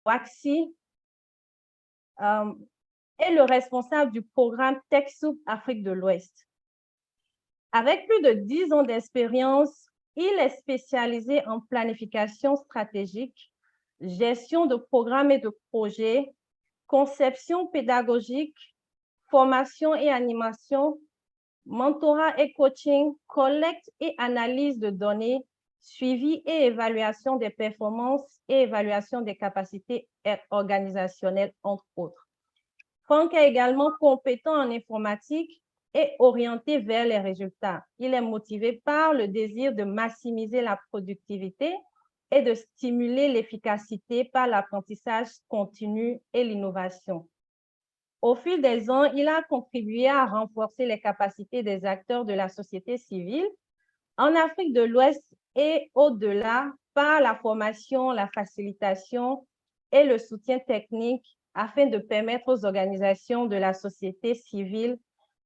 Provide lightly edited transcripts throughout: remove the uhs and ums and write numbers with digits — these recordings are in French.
Waxi est le responsable du programme TechSoup Afrique de l'Ouest. Avec plus de 10 ans d'expérience, il est spécialisé en planification stratégique, gestion de programmes et de projets, conception pédagogique, formation et animation, mentorat et coaching, collecte et analyse de données, suivi et évaluation des performances et évaluation des capacités organisationnelles, entre autres. Franck est également compétent en informatique et orienté vers les résultats. Il est motivé par le désir de maximiser la productivité et de stimuler l'efficacité par l'apprentissage continu et l'innovation. Au fil des ans, il a contribué à renforcer les capacités des acteurs de la société civile en Afrique de l'Ouest et au-delà par la formation, la facilitation et le soutien technique afin de permettre aux organisations de la société civile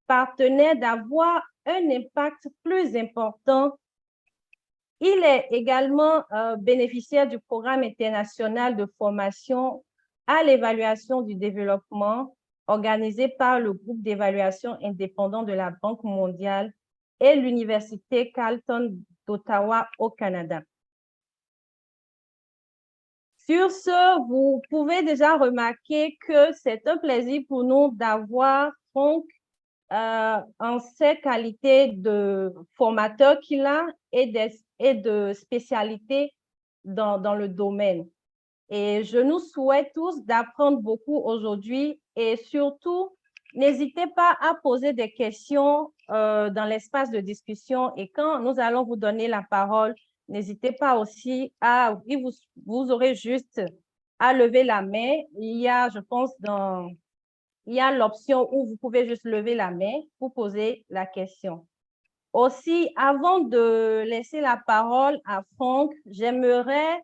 partenaires d'avoir un impact plus important. Il est également bénéficiaire du programme international de formation à l'évaluation du développement organisé par le groupe d'évaluation indépendant de la Banque mondiale et l'Université Carleton d'Ottawa au Canada. Sur ce, vous pouvez déjà remarquer que c'est un plaisir pour nous d'avoir Franck en ses qualités de formateur qu'il a et de spécialité dans le domaine. Et je nous souhaite tous d'apprendre beaucoup aujourd'hui et surtout, n'hésitez pas à poser des questions dans l'espace de discussion et quand nous allons vous donner la parole, n'hésitez pas aussi vous aurez juste à lever la main. Il y a, je pense, il y a l'option où vous pouvez juste lever la main pour poser la question. Aussi, avant de laisser la parole à Franck, j'aimerais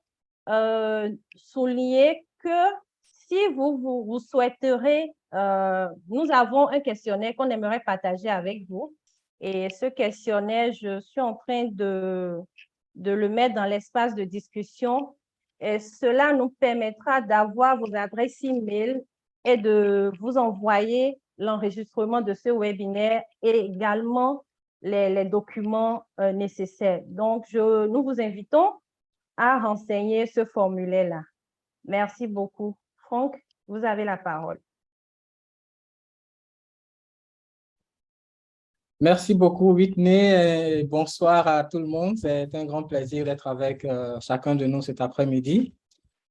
souligner que si vous souhaiterez, nous avons un questionnaire qu'on aimerait partager avec vous. Et ce questionnaire, je suis en train de le mettre dans l'espace de discussion. Et cela nous permettra d'avoir vos adresses e-mail et de vous envoyer l'enregistrement de ce webinaire et également les documents nécessaires. Donc, nous vous invitons à renseigner ce formulaire-là. Merci beaucoup. Franck, vous avez la parole. Merci beaucoup, Whitney. Bonsoir à tout le monde. C'est un grand plaisir d'être avec chacun de nous cet après-midi.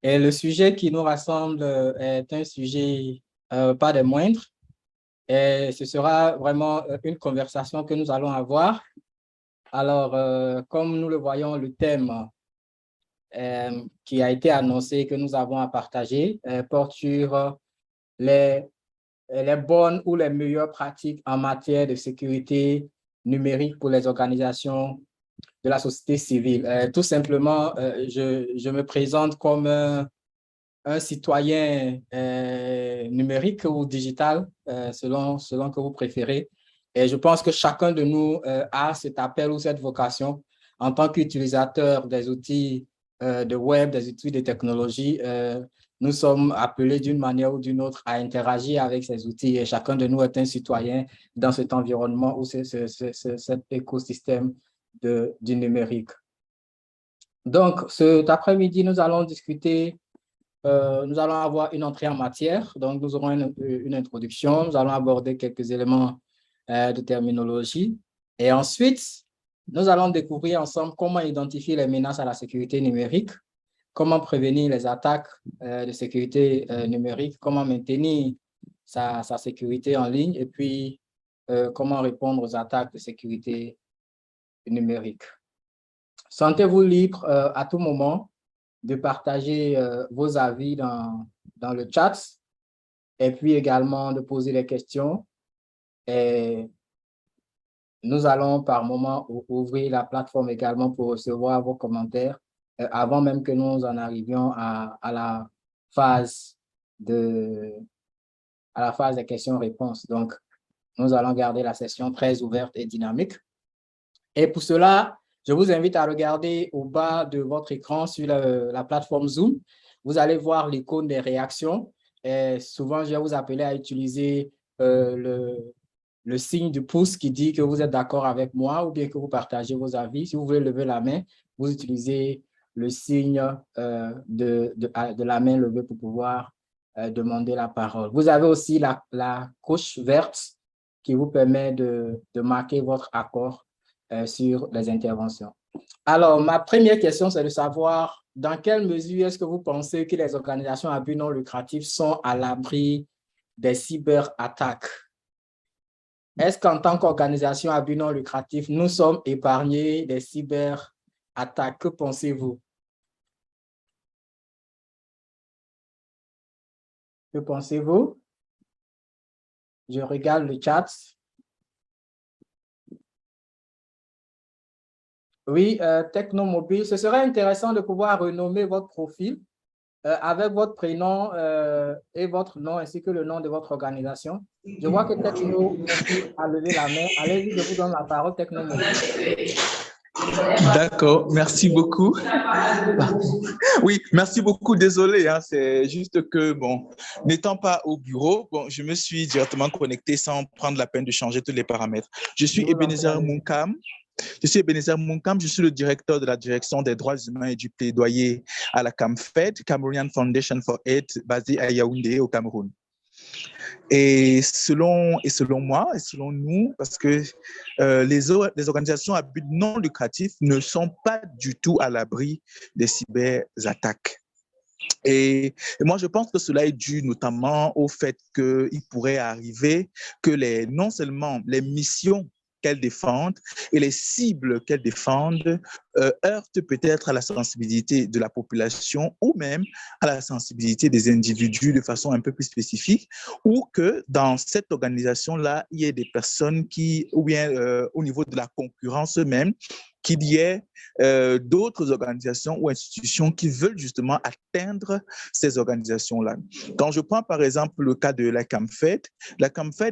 Et le sujet qui nous rassemble est un sujet pas des moindres. Et ce sera vraiment une conversation que nous allons avoir. Alors, comme nous le voyons, le thème qui a été annoncé, que nous avons à partager, porte sur les bonnes ou les meilleures pratiques en matière de sécurité numérique pour les organisations de la société civile. Tout simplement, je me présente comme un citoyen numérique ou digital, selon que vous préférez. Et je pense que chacun de nous a cet appel ou cette vocation en tant qu'utilisateur des outils de web, des outils de technologie. Nous sommes appelés d'une manière ou d'une autre à interagir avec ces outils et chacun de nous est un citoyen dans cet environnement ou cet écosystème du numérique. Donc, cet après-midi, nous allons discuter. Nous allons avoir une entrée en matière, donc nous aurons une introduction, nous allons aborder quelques éléments de terminologie et ensuite, nous allons découvrir ensemble comment identifier les menaces à la sécurité numérique, comment prévenir les attaques de sécurité numérique, comment maintenir sa sécurité en ligne et puis comment répondre aux attaques de sécurité numérique. Sentez-vous libre à tout moment de partager vos avis dans le chat et puis également de poser des questions. Et nous allons par moment ouvrir la plateforme également pour recevoir vos commentaires avant même que nous en arrivions à la phase des questions-réponses. Donc, nous allons garder la session très ouverte et dynamique. Et pour cela, je vous invite à regarder au bas de votre écran sur la plateforme Zoom. vous allez voir l'icône des réactions. Et souvent, je vais vous appeler à utiliser le signe du pouce qui dit que vous êtes d'accord avec moi ou bien que vous partagez vos avis. Si vous voulez lever la main, vous utilisez le signe de la main levée pour pouvoir demander la parole. Vous avez aussi la couche verte qui vous permet de marquer votre accord sur les interventions. Alors, ma première question, c'est de savoir dans quelle mesure est-ce que vous pensez que les organisations à but non lucratif sont à l'abri des cyberattaques? Est-ce qu'en tant qu'organisation à but non lucratif, nous sommes épargnés des cyberattaques? Que pensez-vous? Que pensez-vous? Je regarde le chat. Oui, Technomobile, ce serait intéressant de pouvoir renommer votre profil avec votre prénom et votre nom, ainsi que le nom de votre organisation. Je vois que Technomobile a levé la main. Allez-y, je vous donne la parole, Technomobile. D'accord, merci beaucoup. Oui, merci beaucoup. Désolé, hein, c'est juste que, bon, n'étant pas au bureau, bon, je me suis directement connecté sans prendre la peine de changer tous les paramètres. Je suis Ebenezer Munkam. Je suis Ebenezer Munkam, je suis le directeur de la direction des droits humains et du plaidoyer à la CAMFED, Cameroonian Foundation for Aid, basée à Yaoundé, au Cameroun. Et selon moi et selon nous, parce que les organisations à but non lucratif ne sont pas du tout à l'abri des cyberattaques. Et moi, je pense que cela est dû notamment au fait qu'il pourrait arriver que non seulement les missions qu'elles défendent et les cibles qu'elles défendent heurtent peut-être à la sensibilité de la population ou même à la sensibilité des individus de façon un peu plus spécifique, ou que dans cette organisation-là, il y ait des personnes qui, ou bien au niveau de la concurrence même, qu'il y ait d'autres organisations ou institutions qui veulent justement atteindre ces organisations-là. Quand je prends par exemple le cas de la CAMFED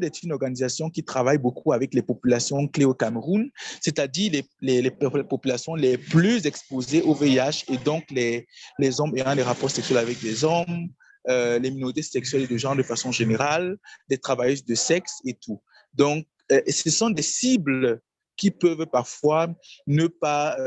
est une organisation qui travaille beaucoup avec les populations clés au Cameroun, c'est-à-dire les populations les plus exposées au VIH et donc les hommes ayant des rapports sexuels avec des hommes, les minorités sexuelles et de genre de façon générale, des travailleuses de sexe et tout. Donc, ce sont des cibles qui peuvent parfois ne pas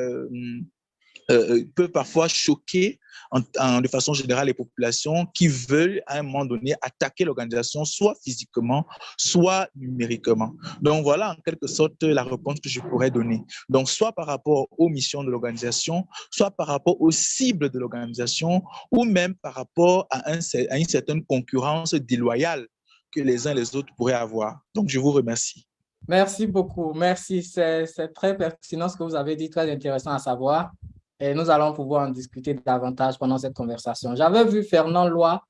peuvent parfois choquer de façon générale les populations qui veulent à un moment donné attaquer l'organisation soit physiquement, soit numériquement. Donc voilà en quelque sorte la réponse que je pourrais donner. Donc soit par rapport aux missions de l'organisation, soit par rapport aux cibles de l'organisation, ou même par rapport à une certaine concurrence déloyale que les uns et les autres pourraient avoir. Donc je vous remercie. Merci beaucoup. Merci. C'est très pertinent ce que vous avez dit, très intéressant à savoir. Et nous allons pouvoir en discuter davantage pendant cette conversation. J'avais vu Fernand Loy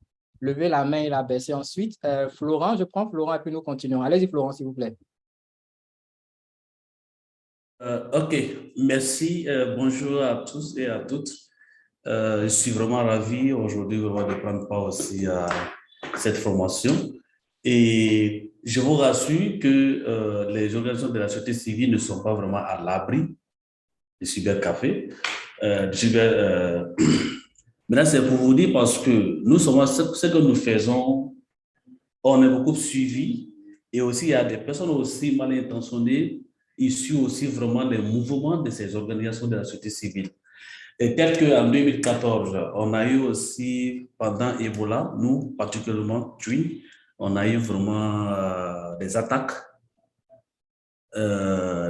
lever la main et la baisser ensuite. Florent, je prends Florent et puis nous continuons. Allez-y, Florent, s'il vous plaît. OK, merci. Bonjour à tous et à toutes. Je suis vraiment ravi aujourd'hui de prendre part aussi à cette formation. Et je vous rassure que les organisations de la société civile ne sont pas vraiment à l'abri du cybercafé. Maintenant, c'est pour vous dire parce que nous sommes, ce que nous faisons, on est beaucoup suivi et aussi il y a des personnes aussi mal intentionnées issues aussi vraiment des mouvements de ces organisations de la société civile. Et tel qu'en 2014, on a eu aussi, pendant Ebola, nous, particulièrement TWIN, on a eu vraiment des attaques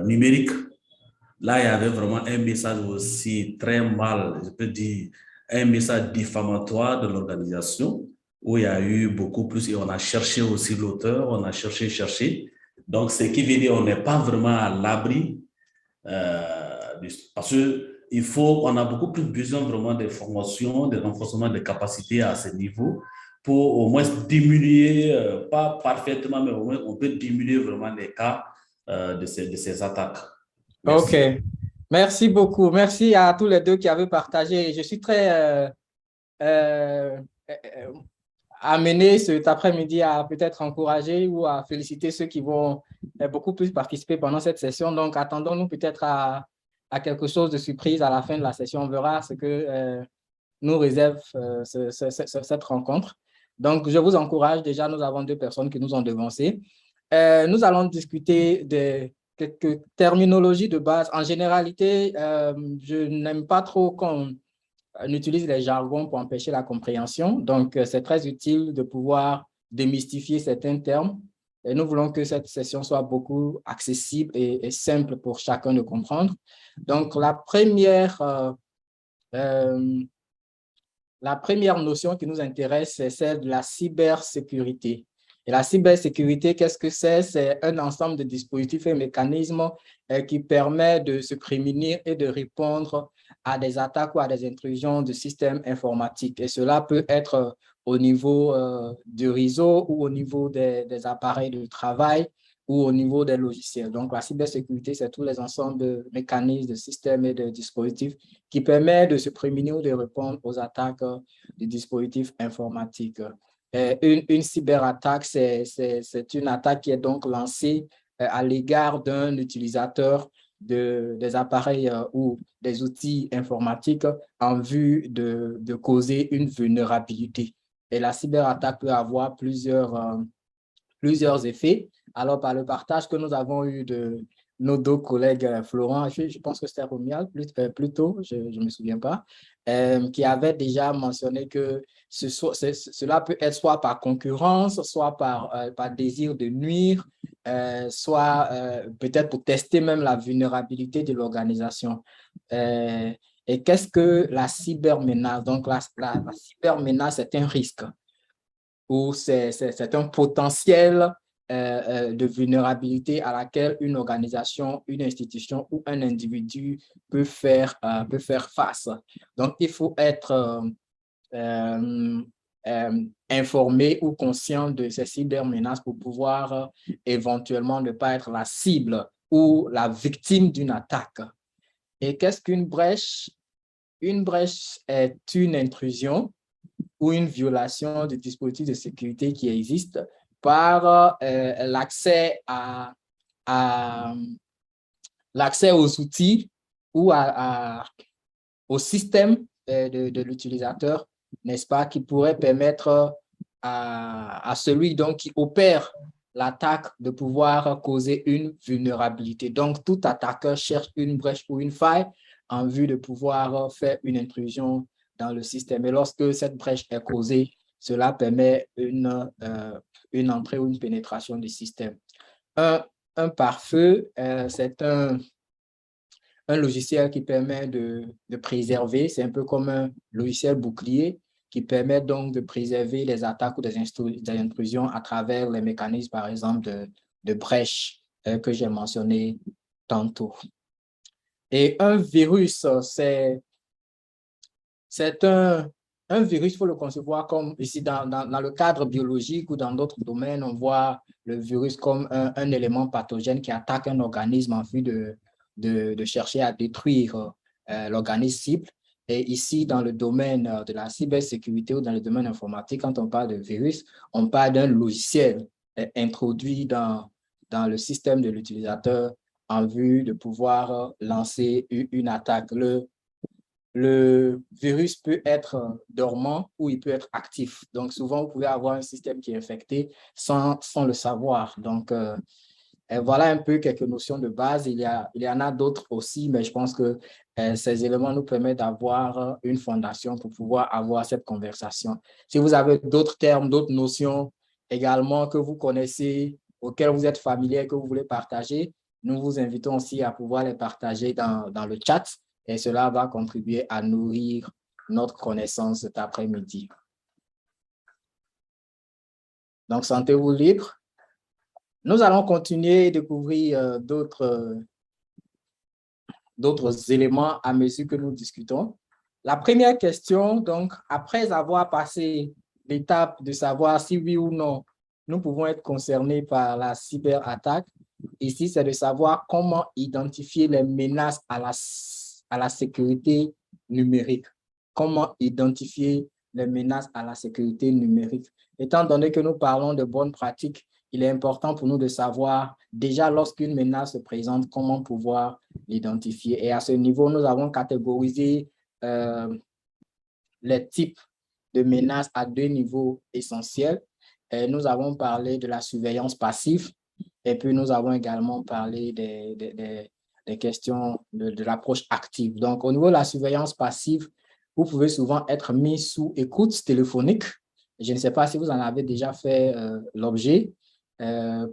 numériques. Là, il y avait vraiment un message aussi très mal, je peux dire, un message diffamatoire de l'organisation, où il y a eu beaucoup plus, et on a cherché aussi l'auteur, on a cherché. Donc, ce qui veut dire qu'on n'est pas vraiment à l'abri, parce qu'on a beaucoup plus besoin vraiment de formation, de renforcement des capacités à ce niveau, pour au moins diminuer, pas parfaitement, mais au moins on peut diminuer vraiment les cas de ces attaques. Merci. OK. Merci beaucoup. Merci à tous les deux qui avaient partagé. Je suis très amené cet après-midi à peut-être encourager ou à féliciter ceux qui vont beaucoup plus participer pendant cette session. Donc, attendons-nous peut-être à quelque chose de surprise à la fin de la session. On verra ce que nous réserve cette rencontre. Donc, je vous encourage. Déjà, nous avons 2 personnes qui nous ont devancés. Nous allons discuter de quelques terminologies de base. En généralité, je n'aime pas trop qu'on utilise les jargons pour empêcher la compréhension. Donc, c'est très utile de pouvoir démystifier certains termes. Et nous voulons que cette session soit beaucoup accessible et simple pour chacun de comprendre. Donc, la première notion qui nous intéresse, c'est celle de la cybersécurité. Et la cybersécurité, qu'est-ce que c'est? C'est un ensemble de dispositifs et mécanismes qui permet de se prémunir et de répondre à des attaques ou à des intrusions de systèmes informatiques. Et cela peut être au niveau du réseau ou au niveau des appareils de travail ou au niveau des logiciels. Donc, la cybersécurité, c'est tous les ensembles de mécanismes, de systèmes et de dispositifs qui permettent de se prémunir ou de répondre aux attaques des dispositifs informatiques. Une cyberattaque, c'est une attaque qui est donc lancée à l'égard d'un utilisateur des appareils ou des outils informatiques en vue de causer une vulnérabilité. Et la cyberattaque peut avoir plusieurs effets. Alors, par le partage que nous avons eu de nos 2 collègues, Florent, je pense que c'était Romial plus tôt, je ne me souviens pas, qui avait déjà mentionné que cela peut être soit par concurrence, soit par désir de nuire, soit peut-être pour tester même la vulnérabilité de l'organisation. Et qu'est-ce que la cybermenace? Donc, la cybermenace, c'est un risque ou c'est un potentiel de vulnérabilité à laquelle une organisation, une institution ou un individu peut faire face. Donc, il faut être informé ou conscient de ces cybermenaces pour pouvoir éventuellement ne pas être la cible ou la victime d'une attaque. Et qu'est-ce qu'une brèche? Une brèche est une intrusion ou une violation du dispositif de sécurité qui existe par l'accès aux outils ou au système de l'utilisateur, n'est-ce pas, qui pourrait permettre à celui donc qui opère l'attaque de pouvoir causer une vulnérabilité. Donc, tout attaqueur cherche une brèche ou une faille en vue de pouvoir faire une intrusion dans le système. Et lorsque cette brèche est causée, cela permet une entrée ou une pénétration du système. Un pare-feu, c'est un logiciel qui permet de préserver, c'est un peu comme un logiciel bouclier qui permet donc de préserver les attaques ou des intrusions à travers les mécanismes, par exemple, de brèche que j'ai mentionné tantôt. Et un virus, c'est un virus, il faut le concevoir comme ici dans le cadre biologique ou dans d'autres domaines, on voit le virus comme un élément pathogène qui attaque un organisme en vue de chercher à détruire l'organisme cible. Et ici, dans le domaine de la cybersécurité ou dans le domaine informatique, quand on parle de virus, on parle d'un logiciel introduit dans le système de l'utilisateur en vue de pouvoir lancer une attaque. Le virus peut être dormant ou il peut être actif. Donc, souvent, vous pouvez avoir un système qui est infecté sans le savoir. Donc, voilà un peu quelques notions de base. Il y en a d'autres aussi, mais je pense que ces éléments nous permettent d'avoir une fondation pour pouvoir avoir cette conversation. Si vous avez d'autres termes, d'autres notions également que vous connaissez, auxquelles vous êtes familier, que vous voulez partager, nous vous invitons aussi à pouvoir les partager dans le chat et cela va contribuer à nourrir notre connaissance cet après-midi. Donc, sentez-vous libre. Nous allons continuer à découvrir d'autres éléments à mesure que nous discutons. La première question, donc, après avoir passé l'étape de savoir si oui ou non nous pouvons être concernés par la cyberattaque, ici, c'est de savoir comment identifier les menaces à la sécurité numérique. Comment identifier les menaces à la sécurité numérique. Étant donné que nous parlons de bonnes pratiques, il est important pour nous de savoir déjà lorsqu'une menace se présente, comment pouvoir l'identifier. Et à ce niveau, nous avons catégorisé les types de menaces à 2 niveaux essentiels. Nous avons parlé de la surveillance passive et puis nous avons également parlé des questions de l'approche active. Donc, au niveau de la surveillance passive, vous pouvez souvent être mis sous écoute téléphonique. Je ne sais pas si vous en avez déjà fait l'objet.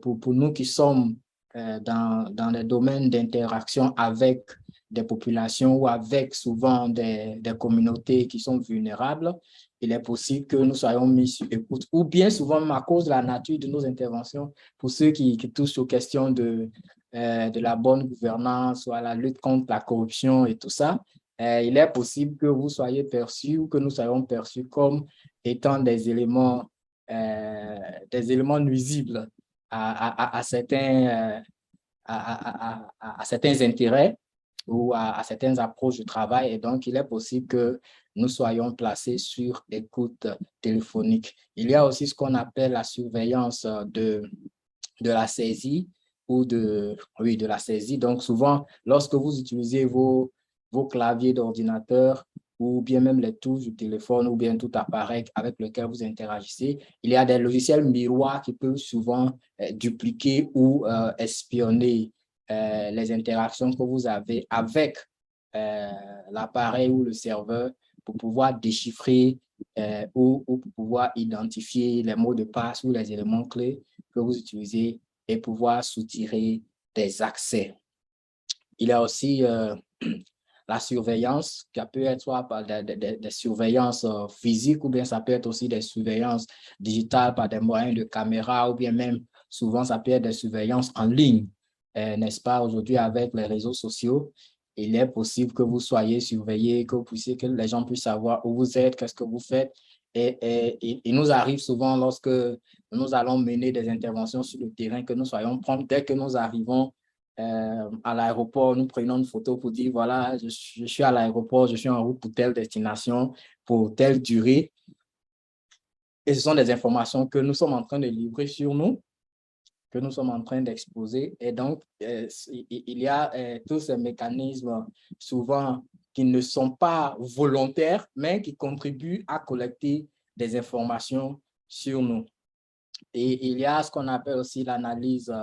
Pour nous qui sommes dans les domaines d'interaction avec des populations ou avec souvent des communautés qui sont vulnérables, il est possible que nous soyons mis sur écoute, ou bien souvent à cause de la nature de nos interventions, pour ceux qui touchent aux questions de la bonne gouvernance ou à la lutte contre la corruption et tout ça, il est possible que vous soyez perçus ou que nous soyons perçus comme étant des éléments nuisibles à certains intérêts ou à certaines approches du travail. Et donc, il est possible que nous soyons placés sur écoute téléphonique. Il y a aussi ce qu'on appelle la surveillance de la saisie ou de la saisie. Donc, souvent, lorsque vous utilisez vos claviers d'ordinateur ou bien même les touches du téléphone ou bien tout appareil avec lequel vous interagissez, il y a des logiciels miroirs qui peuvent souvent dupliquer ou espionner les interactions que vous avez avec l'appareil ou le serveur pour pouvoir déchiffrer ou pour pouvoir identifier les mots de passe ou les éléments clés que vous utilisez et pouvoir soutirer des accès. Il y a aussi la surveillance, qui peut être soit par des surveillances physiques ou bien ça peut être aussi des surveillances digitales par des moyens de caméra ou bien même souvent ça peut être des surveillances en ligne, n'est-ce pas? Aujourd'hui, avec les réseaux sociaux, il est possible que vous soyez surveillé, que les gens puissent savoir où vous êtes, qu'est-ce que vous faites. Et il nous arrive souvent lorsque nous allons mener des interventions sur le terrain que nous soyons prompts dès que nous arrivons à l'aéroport, nous prenons une photo pour dire, voilà, je suis à l'aéroport, je suis en route pour telle destination, pour telle durée. Et ce sont des informations que nous sommes en train de livrer sur nous, que nous sommes en train d'exposer. Et donc, il y a tous ces mécanismes souvent qui ne sont pas volontaires, mais qui contribuent à collecter des informations sur nous. Et il y a ce qu'on appelle aussi l'analyse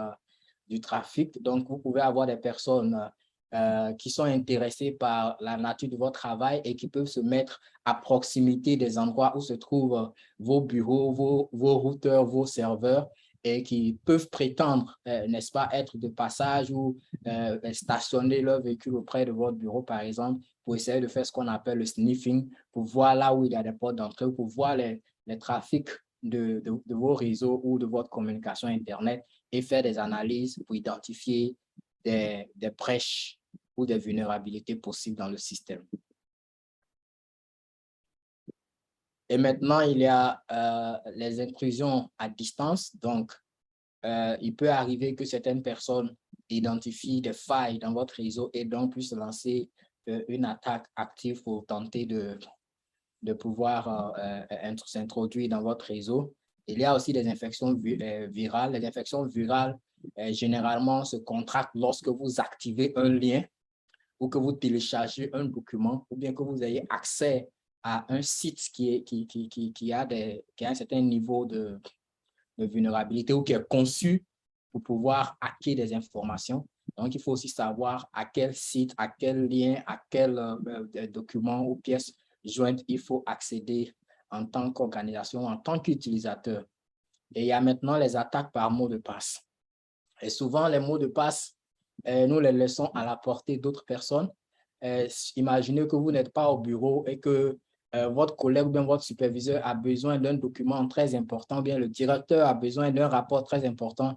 du trafic. Donc, vous pouvez avoir des personnes qui sont intéressées par la nature de votre travail et qui peuvent se mettre à proximité des endroits où se trouvent vos bureaux, vos routeurs, vos serveurs et qui peuvent prétendre, n'est-ce pas, être de passage ou stationner leur véhicule auprès de votre bureau, par exemple, pour essayer de faire ce qu'on appelle le sniffing, pour voir là où il y a des portes d'entrée, pour voir les trafics de vos réseaux ou de votre communication Internet et faire des analyses pour identifier des brèches ou des vulnérabilités possibles dans le système. Et maintenant, il y a les intrusions à distance. Donc, il peut arriver que certaines personnes identifient des failles dans votre réseau et donc puissent lancer une attaque active pour tenter de pouvoir s'introduire dans votre réseau. Il y a aussi des infections virales. Les infections virales, généralement, se contractent lorsque vous activez un lien ou que vous téléchargez un document ou bien que vous ayez accès à un site qui a un certain niveau de vulnérabilité ou qui est conçu pour pouvoir hacker des informations. Donc, il faut aussi savoir à quel site, à quel lien, à quel document ou pièce jointe il faut accéder en tant qu'organisation, en tant qu'utilisateur. Et il y a maintenant les attaques par mot de passe. Et souvent, les mots de passe, nous les laissons à la portée d'autres personnes. Imaginez que vous n'êtes pas au bureau et que votre collègue ou bien votre superviseur a besoin d'un document très important, ou bien le directeur a besoin d'un rapport très important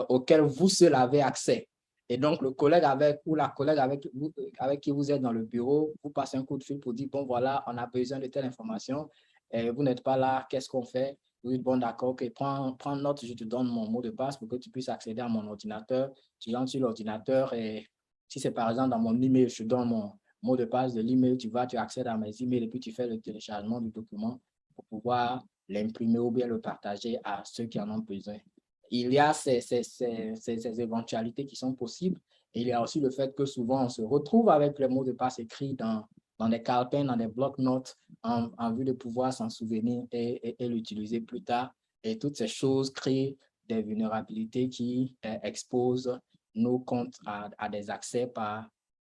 auquel vous seul avez accès. Et donc, le collègue ou la collègue avec qui vous êtes dans le bureau, vous passez un coup de fil pour dire, bon, voilà, on a besoin de telle information. Et vous n'êtes pas là, qu'est-ce qu'on fait? Vous dites, bon, d'accord, ok, prends note, je te donne mon mot de passe pour que tu puisses accéder à mon ordinateur. Tu rentres sur l'ordinateur et si c'est par exemple dans mon email, je te donne mon mot de passe de l'email, tu accèdes à mes emails et puis tu fais le téléchargement du document pour pouvoir l'imprimer ou bien le partager à ceux qui en ont besoin. Il y a ces éventualités qui sont possibles. Et il y a aussi le fait que souvent, on se retrouve avec les mots de passe écrits dans dans des calepins, dans des blocs-notes, en vue de pouvoir s'en souvenir et l'utiliser plus tard. Et toutes ces choses créent des vulnérabilités qui exposent nos comptes à des accès par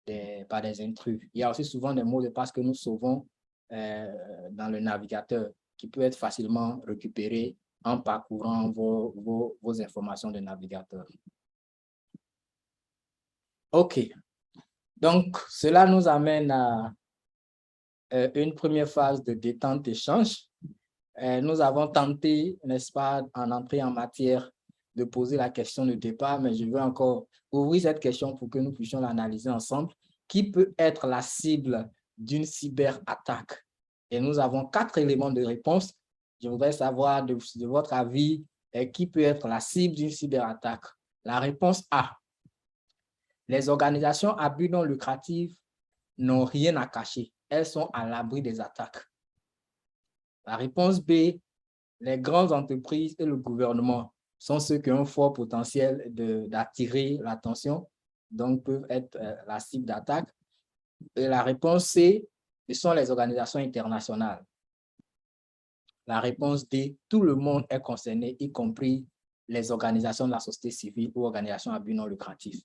des intrus. Il y a aussi souvent des mots de passe que nous sauvons dans le navigateur qui peut être facilement récupéré en parcourant vos informations de navigateur. OK. Donc, cela nous amène à une première phase de détente-échange. Nous avons tenté, n'est-ce pas, en entrée en matière, de poser la question de départ, mais je veux encore ouvrir cette question pour que nous puissions l'analyser ensemble. Qui peut être la cible d'une cyberattaque? Et nous avons 4 éléments de réponse. Je voudrais savoir de votre avis, qui peut être la cible d'une cyberattaque? La réponse A. Les organisations à but non lucratif n'ont rien à cacher. Elles sont à l'abri des attaques. La réponse B. Les grandes entreprises et le gouvernement sont ceux qui ont un fort potentiel d'attirer l'attention, donc peuvent être la cible d'attaque. Et la réponse C, ce sont les organisations internationales. La réponse D, tout le monde est concerné, y compris les organisations de la société civile ou organisations à but non lucratif.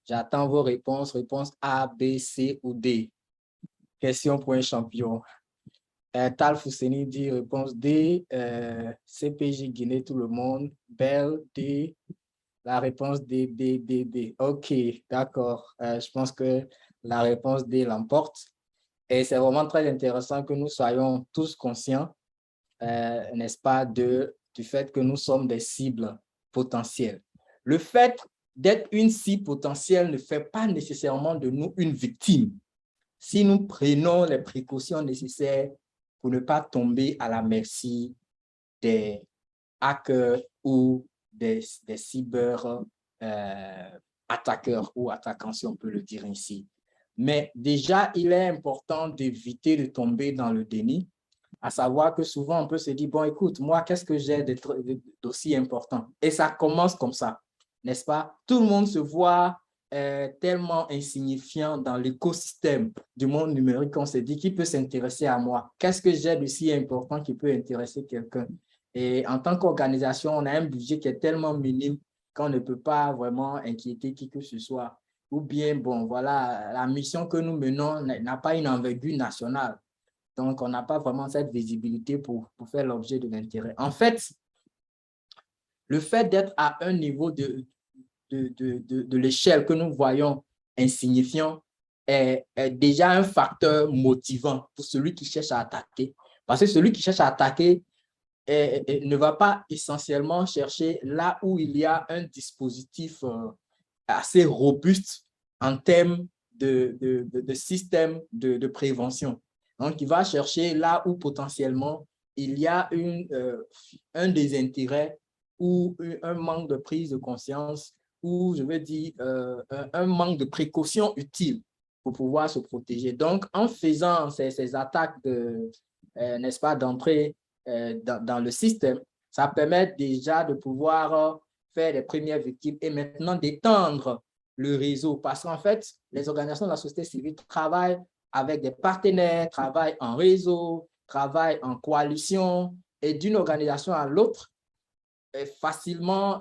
J'attends vos réponses. Réponse A, B, C ou D. Question pour un champion. Tal Fousseni dit réponse D, CPJ Guinée, tout le monde. Bell, D. La réponse D, D, D, D. OK, d'accord. Je pense que la réponse D l'emporte. Et c'est vraiment très intéressant que nous soyons tous conscients, n'est-ce pas, du fait que nous sommes des cibles potentielles. Le fait d'être une cible potentielle ne fait pas nécessairement de nous une victime. Si nous prenons les précautions nécessaires pour ne pas tomber à la merci des hackers ou des cyber attaqueurs ou attaquants, si on peut le dire ainsi. Mais déjà, il est important d'éviter de tomber dans le déni, à savoir que souvent on peut se dire, bon, écoute, moi, qu'est-ce que j'ai d'aussi important? Et ça commence comme ça, n'est-ce pas? Tout le monde se voit tellement insignifiant dans l'écosystème du monde numérique qu'on se dit qui peut s'intéresser à moi. Qu'est-ce que j'ai de si important qui peut intéresser quelqu'un? Et en tant qu'organisation, on a un budget qui est tellement minime qu'on ne peut pas vraiment inquiéter qui que ce soit. Ou bien, bon, voilà, la mission que nous menons n'a pas une envergure nationale. Donc, on n'a pas vraiment cette visibilité pour faire l'objet de l'intérêt. En fait, le fait d'être à un niveau de l'échelle que nous voyons insignifiant est déjà un facteur motivant pour celui qui cherche à attaquer. Parce que celui qui cherche à attaquer ne va pas essentiellement chercher là où il y a un dispositif assez robuste en termes de système de prévention. Donc, il va chercher là où potentiellement il y a un désintérêt ou un manque de prise de conscience ou, je veux dire, un manque de précaution utile pour pouvoir se protéger. Donc, en faisant ces attaques n'est-ce pas, d'entrer dans le système, ça permet déjà de pouvoir faire les premières victimes et maintenant d'étendre le réseau. Parce qu'en fait, les organisations de la société civile travaillent avec des partenaires, travaillent en réseau, travaillent en coalition et d'une organisation à l'autre, facilement,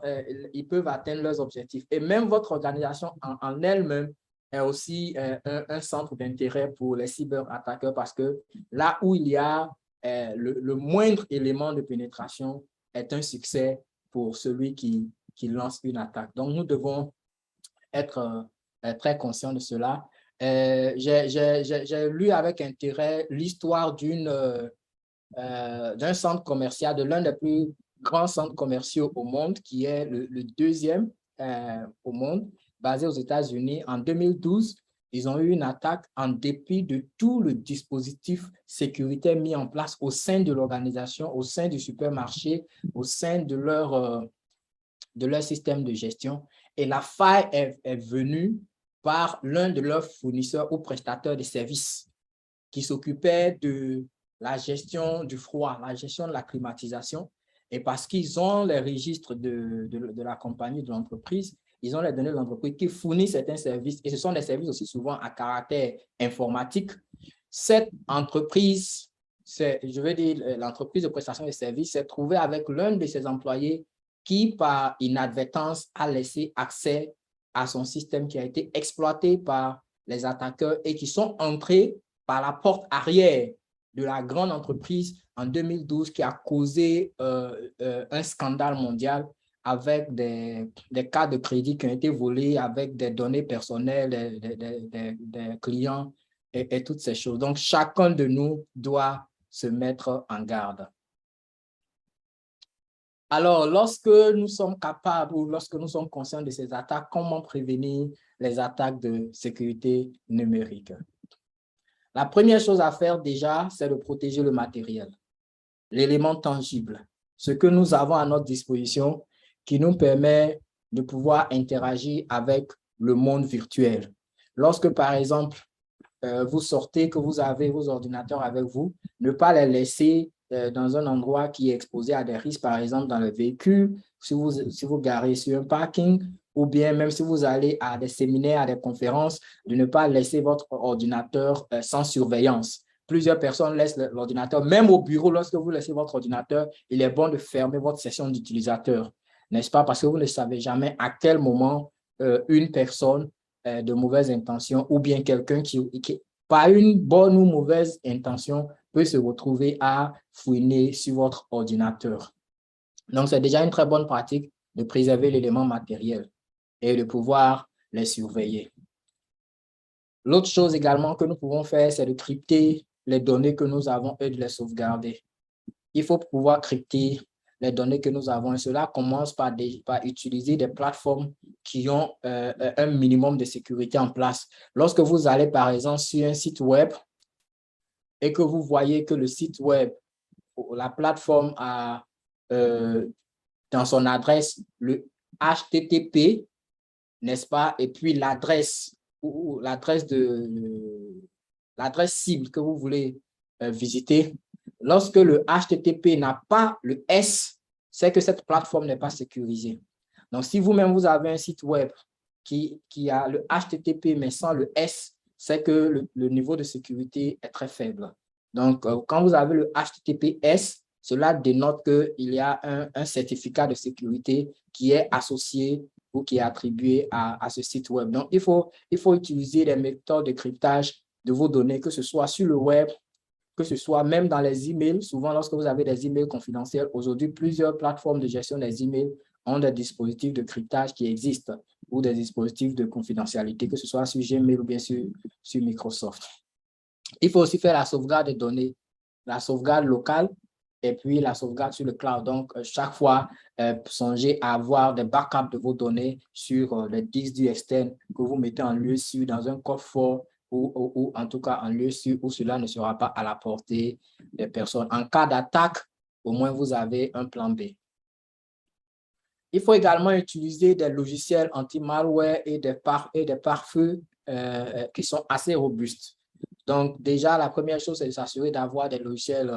ils peuvent atteindre leurs objectifs. Et même votre organisation en elle-même est aussi un centre d'intérêt pour les cyberattaqueurs parce que là où il y a le moindre élément de pénétration est un succès pour celui qui lance une attaque. Donc, nous devons être très conscients de cela. J'ai lu avec intérêt l'histoire d'un centre commercial, de l'un des plus grands centres commerciaux au monde, qui est le deuxième au monde, basé aux États-Unis. En 2012, ils ont eu une attaque en dépit de tout le dispositif sécuritaire mis en place au sein de l'organisation, au sein du supermarché, au sein de leur système de gestion. Et la faille est venue par l'un de leurs fournisseurs ou prestataires de services qui s'occupait de la gestion du froid, la gestion de la climatisation. Et parce qu'ils ont les registres de la compagnie, de l'entreprise, ils ont les données de l'entreprise qui fournit certains services. Et ce sont des services aussi souvent à caractère informatique. cette entreprise, je veux dire l'entreprise de prestation de services, s'est trouvée avec l'un de ses employés qui, par inadvertance, a laissé accès à son système qui a été exploité par les attaqueurs et qui sont entrés par la porte arrière de la grande entreprise en 2012 qui a causé un scandale mondial avec des cartes de crédit qui ont été volées, avec des données personnelles des clients et toutes ces choses. Donc, chacun de nous doit se mettre en garde. Alors, lorsque nous sommes capables ou lorsque nous sommes conscients de ces attaques, comment prévenir les attaques de sécurité numérique? La première chose à faire déjà, c'est de protéger le matériel, l'élément tangible, ce que nous avons à notre disposition qui nous permet de pouvoir interagir avec le monde virtuel. Lorsque, par exemple, vous sortez, que vous avez vos ordinateurs avec vous, ne pas les laisser dans un endroit qui est exposé à des risques, par exemple dans le véhicule, si vous garez sur un parking, ou bien même si vous allez à des séminaires, à des conférences, de ne pas laisser votre ordinateur sans surveillance. Plusieurs personnes laissent l'ordinateur, même au bureau, lorsque vous laissez votre ordinateur, il est bon de fermer votre session d'utilisateur, n'est-ce pas? Parce que vous ne savez jamais à quel moment une personne de mauvaise intention ou bien quelqu'un qui, par une bonne ou mauvaise intention, peut se retrouver à fouiner sur votre ordinateur. Donc, c'est déjà une très bonne pratique de préserver l'élément matériel et de pouvoir les surveiller. L'autre chose également que nous pouvons faire, c'est de crypter les données que nous avons et de les sauvegarder. Il faut pouvoir crypter les données que nous avons et cela commence par utiliser des plateformes qui ont un minimum de sécurité en place. Lorsque vous allez par exemple sur un site web et que vous voyez que le site web, la plateforme a dans son adresse le HTTP, n'est-ce pas, et puis l'adresse ou l'adresse cible que vous voulez visiter, lorsque le HTTP n'a pas le S, c'est que cette plateforme n'est pas sécurisée. Donc, si vous-même, vous avez un site web qui a le HTTP mais sans le S, c'est que le niveau de sécurité est très faible. Donc, quand vous avez le HTTPS, cela dénote qu'il y a un certificat de sécurité qui est associé ou qui est attribué à ce site web. Donc, il faut utiliser des méthodes de cryptage de vos données, que ce soit sur le web, que ce soit même dans les emails. Souvent, lorsque vous avez des emails confidentiels, aujourd'hui, plusieurs plateformes de gestion des emails ont des dispositifs de cryptage qui existent ou des dispositifs de confidentialité, que ce soit sur Gmail ou bien sur Microsoft. Il faut aussi faire la sauvegarde des données, la sauvegarde locale et puis la sauvegarde sur le cloud. Donc, chaque fois, songez à avoir des backups de vos données sur les disques durs externes que vous mettez en lieu sûr dans un coffre-fort ou en tout cas en lieu sûr où cela ne sera pas à la portée des personnes. En cas d'attaque, au moins vous avez un plan B. Il faut également utiliser des logiciels anti-malware et des pare-feux qui sont assez robustes. Donc, déjà, la première chose, c'est de s'assurer d'avoir des logiciels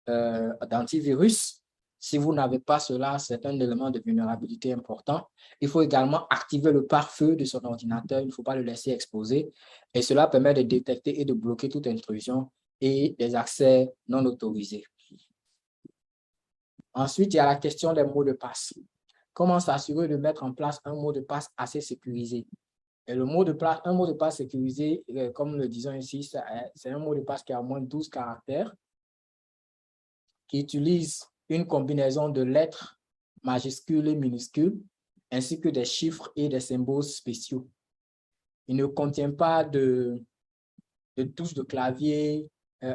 d'antivirus. Si vous n'avez pas cela, c'est un élément de vulnérabilité important. Il faut également activer le pare-feu de son ordinateur. Il ne faut pas le laisser exposer. Et cela permet de détecter et de bloquer toute intrusion et des accès non autorisés. Ensuite, il y a la question des mots de passe. Comment s'assurer de mettre en place un mot de passe assez sécurisé? Et un mot de passe sécurisé, comme le disons ici, c'est un mot de passe qui a au moins 12 caractères, qui utilise une combinaison de lettres majuscules et minuscules, ainsi que des chiffres et des symboles spéciaux. Il ne contient pas de touches de clavier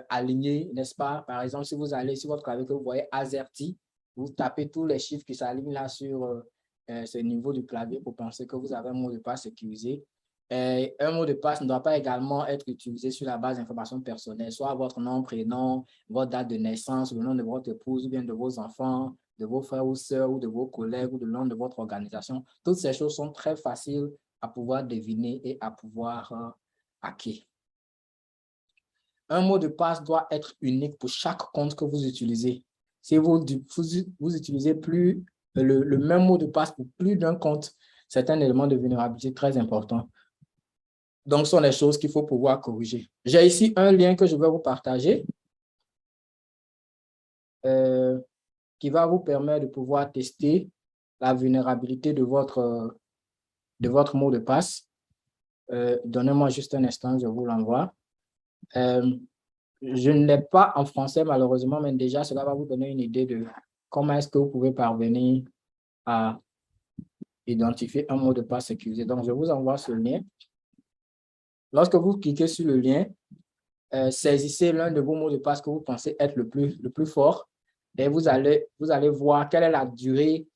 alignées, n'est-ce pas? Par exemple, si vous allez sur votre clavier que vous voyez AZERTY, vous tapez tous les chiffres qui s'alignent là sur ce niveau du clavier pour penser que vous avez un mot de passe sécurisé. Un mot de passe ne doit pas également être utilisé sur la base d'informations personnelles, soit votre nom, prénom, votre date de naissance, le nom de votre épouse, ou bien de vos enfants, de vos frères ou sœurs, ou de vos collègues, ou le nom de votre organisation. Toutes ces choses sont très faciles à pouvoir deviner et à pouvoir hacker. Un mot de passe doit être unique pour chaque compte que vous utilisez. Si vous utilisez le même mot de passe pour plus d'un compte, c'est un élément de vulnérabilité très important. Donc, ce sont des choses qu'il faut pouvoir corriger. J'ai ici un lien que je vais vous partager qui va vous permettre de pouvoir tester la vulnérabilité de votre mot de passe. Donnez-moi juste un instant, je vous l'envoie. Je ne l'ai pas en français, malheureusement, mais déjà, cela va vous donner une idée de comment est-ce que vous pouvez parvenir à identifier un mot de passe sécurisé. Donc, je vous envoie ce lien. Lorsque vous cliquez sur le lien, saisissez l'un de vos mots de passe que vous pensez être le plus fort et vous allez voir quelle est la durée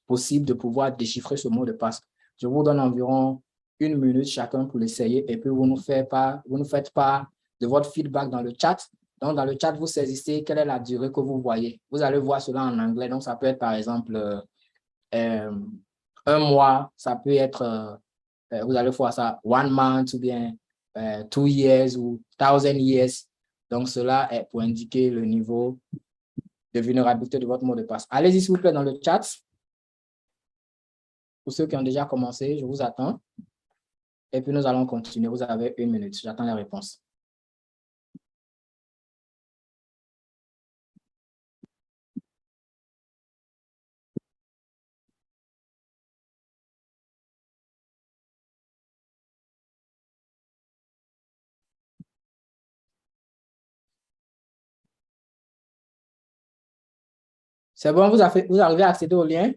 possible de pouvoir déchiffrer ce mot de passe. Je vous donne environ 1 minute chacun pour l'essayer et puis vous nous faites part de votre feedback dans le chat. Donc, dans le chat, vous saisissez quelle est la durée que vous voyez. Vous allez voir cela en anglais. Donc, ça peut être par exemple 1 mois, ça peut être, vous allez voir ça, 1 month ou bien 2 years ou 1000 years. Donc, cela est pour indiquer le niveau de vulnérabilité de votre mot de passe. Allez-y, s'il vous plaît, dans le chat. Pour ceux qui ont déjà commencé, je vous attends. Et puis, nous allons continuer. Vous avez 1 minute. J'attends les réponses. C'est bon, vous arrivez à accéder au lien?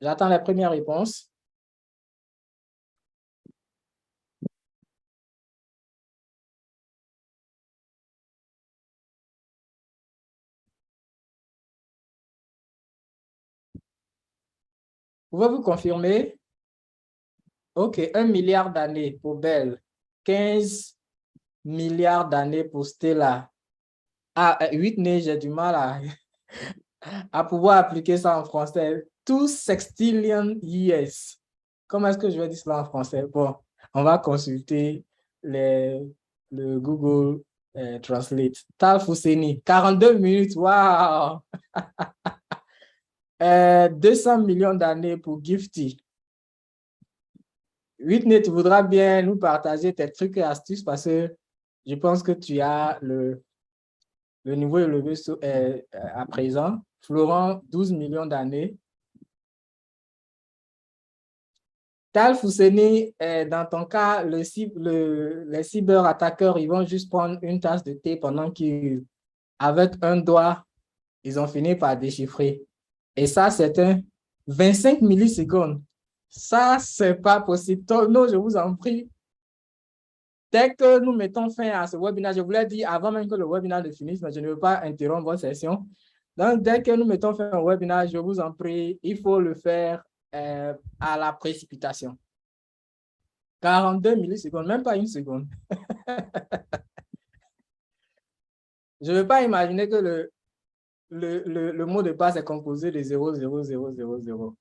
J'attends les premières réponses. Pouvez-vous confirmer? OK, 1 milliard d'années pour Belle, 15 milliards d'années pour Stella. Ah, Whitney, j'ai du mal à pouvoir appliquer ça en français. 2 sextillion years. Comment est-ce que je vais dire cela en français? Bon, on va consulter le Google Translate. Tal Fousseni, 42 minutes, waouh! 200 millions d'années pour Gifty. Whitney, tu voudras bien nous partager tes trucs et astuces parce que je pense que tu as le niveau élevé à présent. Florent, 12 millions d'années. Tal Fousseni, dans ton cas, les cyberattaqueurs, ils vont juste prendre une tasse de thé pendant qu'avec un doigt, ils ont fini par déchiffrer. Et ça, c'est un 25 millisecondes. Ça, c'est pas possible. Non, je vous en prie. Dès que nous mettons fin à ce webinaire, je voulais dire avant même que le webinaire ne finisse, mais je ne veux pas interrompre votre session. Donc, dès que nous mettons fin au webinaire, je vous en prie, il faut le faire à la précipitation. 42 millisecondes, même pas 1 seconde. Je ne veux pas imaginer que le mot de passe est composé de 0, 0, 0, 0, 0.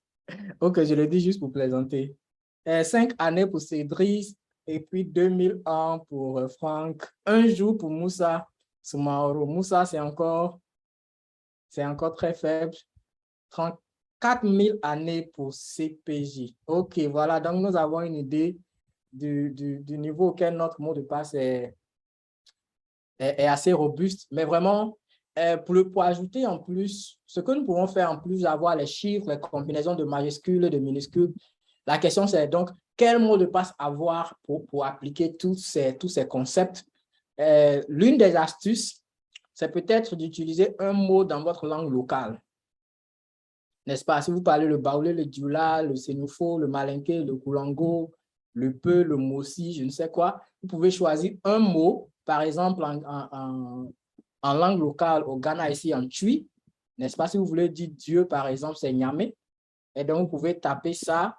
Ok, je le dis juste pour plaisanter. 5 années pour Cédric et puis 2000 ans pour Franck. 1 jour pour Moussa Soumaoro. Moussa, c'est encore très faible. 34 000 années pour CPJ. Ok, voilà. Donc, nous avons une idée du niveau auquel notre mot de passe est assez robuste. Mais vraiment, pour ajouter en plus, ce que nous pouvons faire en plus d'avoir les chiffres, les combinaisons de majuscules et de minuscules, la question c'est donc quel mot de passe avoir pour appliquer tous ces concepts. L'une des astuces, c'est peut-être d'utiliser un mot dans votre langue locale. N'est-ce pas? Si vous parlez le baoulé, le dioula, le sénoufo, le malinké, le koulango, le peu, le mossi, je ne sais quoi, vous pouvez choisir un mot, par exemple en langue locale au Ghana, ici en Twi, n'est-ce pas? Si vous voulez dire Dieu, par exemple, c'est Nyame. Et donc, vous pouvez taper ça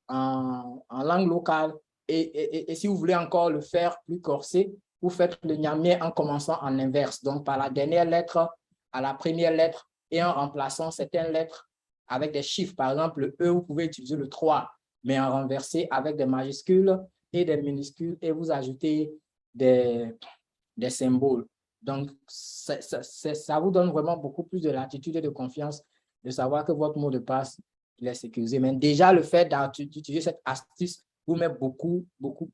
en langue locale. Et si vous voulez encore le faire plus corsé, vous faites le Nyame en commençant en inverse. Donc, par la dernière lettre à la première lettre et en remplaçant certaines lettres avec des chiffres. Par exemple, le E, vous pouvez utiliser le 3, mais en renversé avec des majuscules et des minuscules et vous ajoutez des symboles. Donc, ça vous donne vraiment beaucoup plus de latitude et de confiance de savoir que votre mot de passe il est sécurisé. Mais déjà, le fait d'utiliser cette astuce vous met beaucoup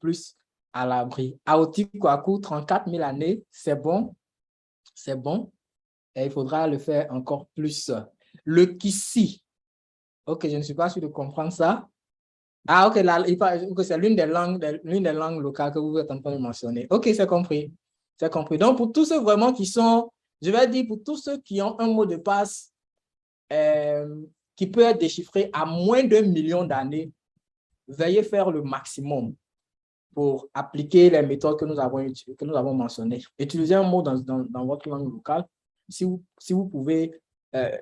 plus à l'abri. Aoti Kwaku, 34 000 années, c'est bon. C'est bon. Et il faudra le faire encore plus. Le Kissi. OK, je ne suis pas sûr de comprendre ça. Ah, OK, c'est l'une des langues locales que vous êtes en train de mentionner. OK, c'est compris. C'est compris. Donc, pour tous ceux vraiment qui sont, je vais dire, pour tous ceux qui ont un mot de passe qui peut être déchiffré à moins d'1 million d'années, veuillez faire le maximum pour appliquer les méthodes que nous avons mentionnées. Utilisez un mot dans votre langue locale. Si vous pouvez,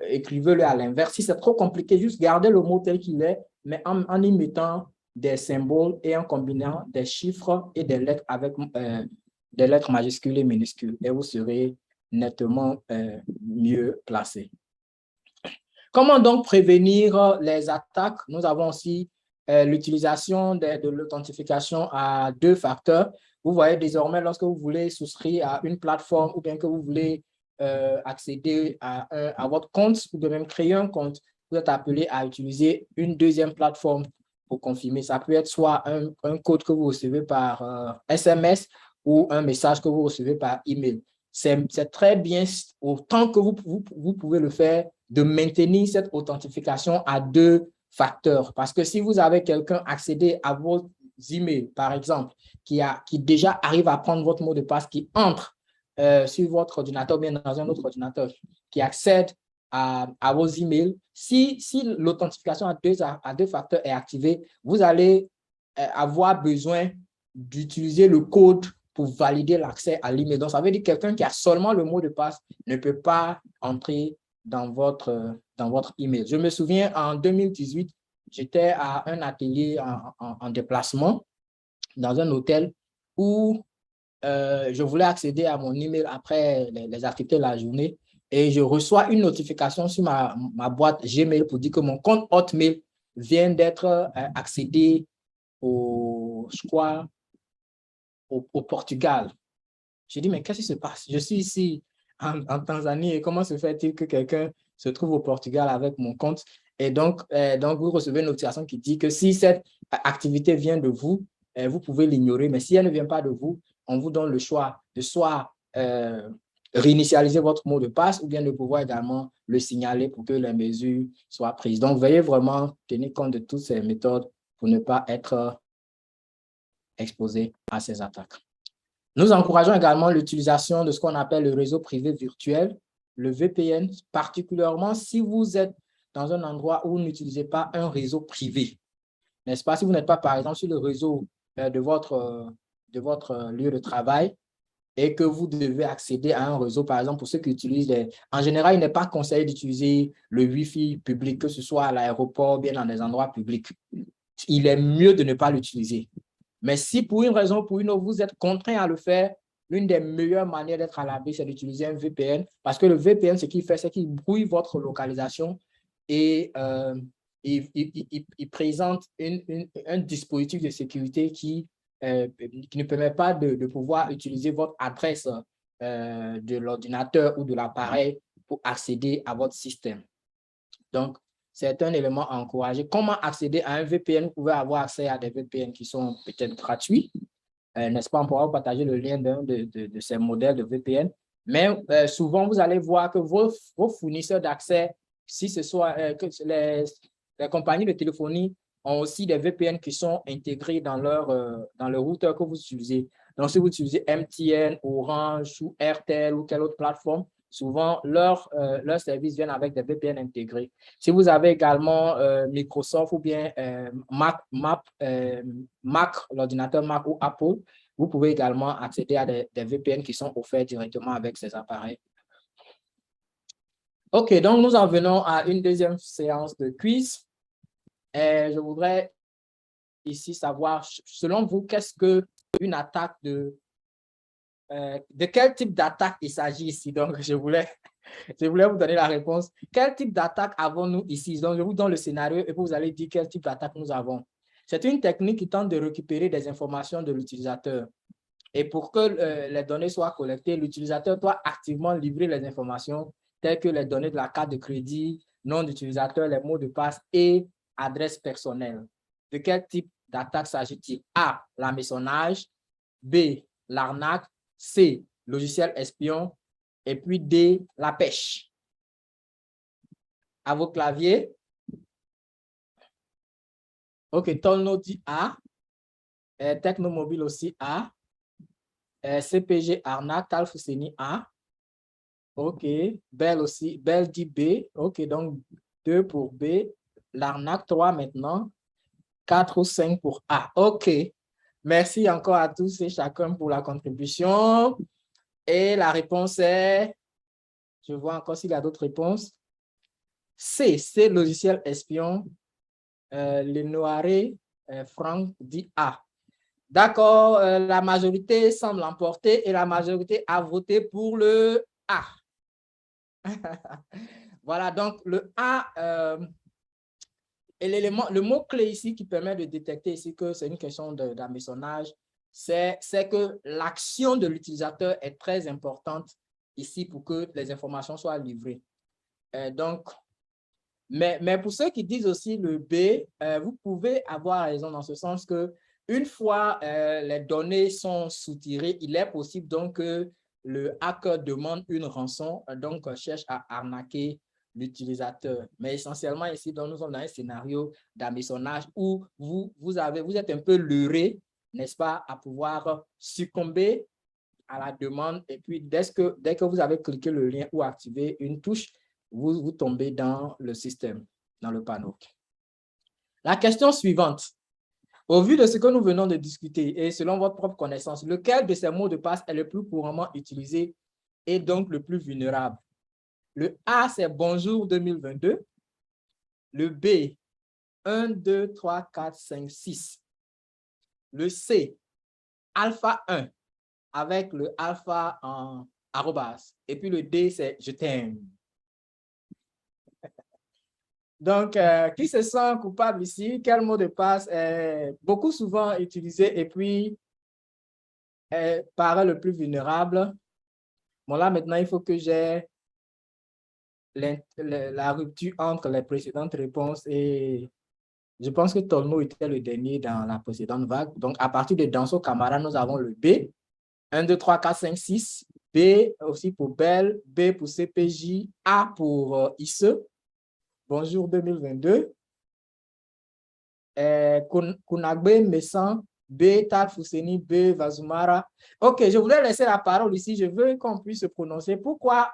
écrivez-le à l'inverse. Si c'est trop compliqué, juste gardez le mot tel qu'il est, mais en y mettant des symboles et en combinant des chiffres et des lettres avec des lettres majuscules et minuscules. Et vous serez nettement mieux placé. Comment donc prévenir les attaques? Nous avons aussi l'utilisation de l'authentification à 2 facteurs. Vous voyez désormais, lorsque vous voulez souscrire à une plateforme ou bien que vous voulez accéder à votre compte ou de même créer un compte, vous êtes appelé à utiliser une deuxième plateforme pour confirmer. Ça peut être soit un code que vous recevez par SMS ou un message que vous recevez par email. C'est très bien, autant que vous pouvez le faire, de maintenir cette authentification à 2 facteurs. Parce que si vous avez quelqu'un accéder à vos emails, par exemple, qui déjà arrive à prendre votre mot de passe, qui entre sur votre ordinateur, bien dans un autre ordinateur, qui accède à vos emails, si l'authentification à deux facteurs est activée, vous allez avoir besoin d'utiliser le code pour valider l'accès à l'email. Donc, ça veut dire que quelqu'un qui a seulement le mot de passe ne peut pas entrer dans votre email. Je me souviens, en 2018, j'étais à un atelier en déplacement dans un hôtel où je voulais accéder à mon email après les activités de la journée et je reçois une notification sur ma boîte Gmail pour dire que mon compte Hotmail vient d'être accédé au Portugal. J'ai dit, mais qu'est-ce qui se passe? Je suis ici en Tanzanie et comment se fait-il que quelqu'un se trouve au Portugal avec mon compte? Et donc vous recevez une notification qui dit que si cette activité vient de vous, vous pouvez l'ignorer, mais si elle ne vient pas de vous, on vous donne le choix de soit réinitialiser votre mot de passe ou bien de pouvoir également le signaler pour que les mesures soient prises. Donc, veuillez vraiment tenir compte de toutes ces méthodes pour ne pas être exposé à ces attaques. Nous encourageons également l'utilisation de ce qu'on appelle le réseau privé virtuel, le VPN, particulièrement si vous êtes dans un endroit où vous n'utilisez pas un réseau privé. N'est-ce pas? Si vous n'êtes pas, par exemple, sur le réseau de votre lieu de travail et que vous devez accéder à un réseau, par exemple, pour ceux qui utilisent en général, il n'est pas conseillé d'utiliser le Wi-Fi public, que ce soit à l'aéroport, bien dans des endroits publics. Il est mieux de ne pas l'utiliser. Mais si pour une raison ou pour une autre, vous êtes contraint à le faire, l'une des meilleures manières d'être à l'abri, c'est d'utiliser un VPN. Parce que le VPN, ce qu'il fait, c'est qu'il brouille votre localisation et il présente un dispositif de sécurité qui ne permet pas de pouvoir utiliser votre adresse de l'ordinateur ou de l'appareil pour accéder à votre système. Donc, c'est un élément à encourager. Comment accéder à un VPN? Vous pouvez avoir accès à des VPN qui sont peut-être gratuits. N'est-ce pas? On pourra vous partager le lien d'un de ces modèles de VPN. Mais souvent, vous allez voir que vos fournisseurs d'accès, si ce soit que les compagnies de téléphonie, ont aussi des VPN qui sont intégrés dans le routeur que vous utilisez. Donc, si vous utilisez MTN, Orange ou Airtel ou quelle autre plateforme, souvent, leurs services viennent avec des VPN intégrés. Si vous avez également Microsoft ou bien Mac, l'ordinateur Mac ou Apple, vous pouvez également accéder à des VPN qui sont offerts directement avec ces appareils. OK, donc nous en venons à une deuxième séance de quiz. Je voudrais ici savoir, selon vous, qu'est-ce qu'une attaque de quel type d'attaque il s'agit ici? Donc, je voulais vous donner la réponse. Quel type d'attaque avons-nous ici? Donc, je vous donne le scénario et vous allez dire quel type d'attaque nous avons. C'est une technique qui tente de récupérer des informations de l'utilisateur. Et pour que les données soient collectées, l'utilisateur doit activement livrer les informations telles que les données de la carte de crédit, nom d'utilisateur, les mots de passe et adresse personnelle. De quel type d'attaque s'agit-il? A, l'hameçonnage. B, l'arnaque. C, logiciel espion. Et puis D, la pêche. À vos claviers. OK, Tolno dit A. Technomobile aussi A. CPG arnaque, Tal Fousseni A. OK, Bell aussi. Bell dit B. OK, donc 2 pour B. L'arnaque, 3 maintenant. 4 ou 5 pour A. OK. Merci encore à tous et chacun pour la contribution. Et la réponse est, je vois encore s'il y a d'autres réponses. C, c'est logiciel espion. Le Noiré, Franck dit A. D'accord, la majorité semble l'emporter et la majorité a voté pour le A. Voilà, donc le A, et le mot-clé ici qui permet de détecter ici que c'est une question d'hameçonnage, c'est que l'action de l'utilisateur est très importante ici pour que les informations soient livrées. Donc, mais pour ceux qui disent aussi le B, vous pouvez avoir raison dans ce sens que une fois les données sont soutirées, il est possible donc que le hacker demande une rançon, donc cherche à arnaquer l'utilisateur. Mais essentiellement ici, nous sommes dans un scénario d'hameçonnage où vous êtes un peu leurré, n'est-ce pas, à pouvoir succomber à la demande. Et puis, dès que vous avez cliqué le lien ou activé une touche, vous tombez dans le système, dans le panneau. La question suivante. Au vu de ce que nous venons de discuter et selon votre propre connaissance, lequel de ces mots de passe est le plus couramment utilisé et donc le plus vulnérable? Le A, c'est bonjour 2022. Le B, 1, 2, 3, 4, 5, 6. Le C, alpha 1 avec le alpha en arrobas. Et puis le D, c'est je t'aime. Donc, qui se sent coupable ici? Quel mot de passe est beaucoup souvent utilisé et puis paraît le plus vulnérable? Bon, là, maintenant, il faut que j'ai la rupture entre les précédentes réponses et je pense que Tolno était le dernier dans la précédente vague. Donc, à partir de Danso Camara, nous avons le B. 1, 2, 3, 4, 5, 6. B aussi pour Bell. B pour CPJ. A pour ICE. Bonjour 2022. Kunagbe Messan. B, Tal Fousseni. B, Vazumara. OK, je voulais laisser la parole ici. Je veux qu'on puisse se prononcer. Pourquoi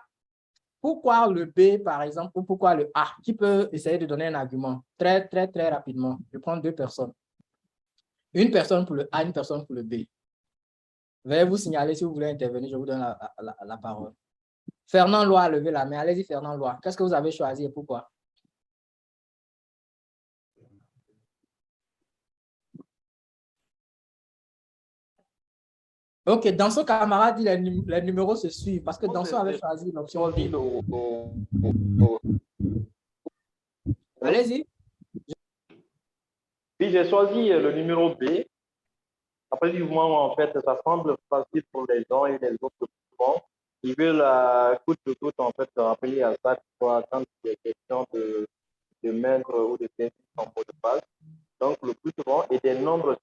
le B, par exemple, ou pourquoi le A? Qui peut essayer de donner un argument? Très, très, très rapidement. Je prends 2 personnes. Une personne pour le A, une personne pour le B. Veuillez vous signaler si vous voulez intervenir. Je vous donne la parole. Fernand Loy a levé la main. Allez-y, Fernand Loy. Qu'est-ce que vous avez choisi et pourquoi? OK, Danso camarade dit les numéros se suivent parce que Danso avait choisi l'option B. Allez-y. Oui, j'ai choisi le numéro B. Après du moment, en fait, ça semble facile pour les gens et les autres souvent. Ils veulent coûte que coûte, en fait, se rappeler à chaque fois quand il est question de mettre ou de tester son mot de passe. Donc, le plus souvent, et des nombres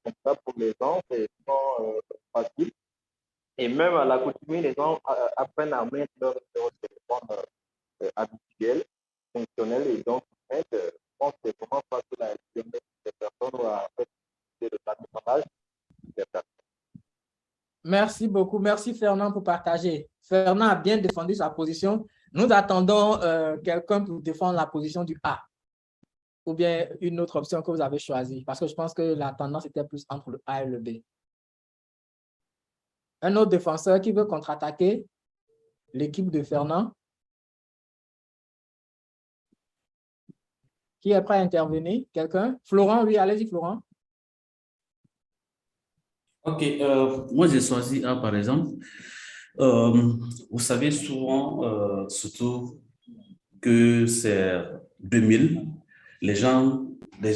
comme ça pour les gens, c'est souvent facile. Et même à l'accoutumée, les gens apprennent à mettre leur numéro de téléphone habituel, fonctionnel, et donc, en fait, je pense que c'est vraiment facile à mettre des personnes ou à faire le planifiage des personnes. Merci beaucoup. Merci Fernand pour partager. Fernand a bien défendu sa position. Nous attendons quelqu'un pour défendre la position du A ou bien une autre option que vous avez choisie parce que je pense que la tendance était plus entre le A et le B. Un autre défenseur qui veut contre-attaquer l'équipe de Fernand? Qui est prêt à intervenir? Quelqu'un? Florent, oui, allez-y, Florent. OK, moi j'ai choisi A par exemple. Vous savez souvent, surtout que c'est 2000, les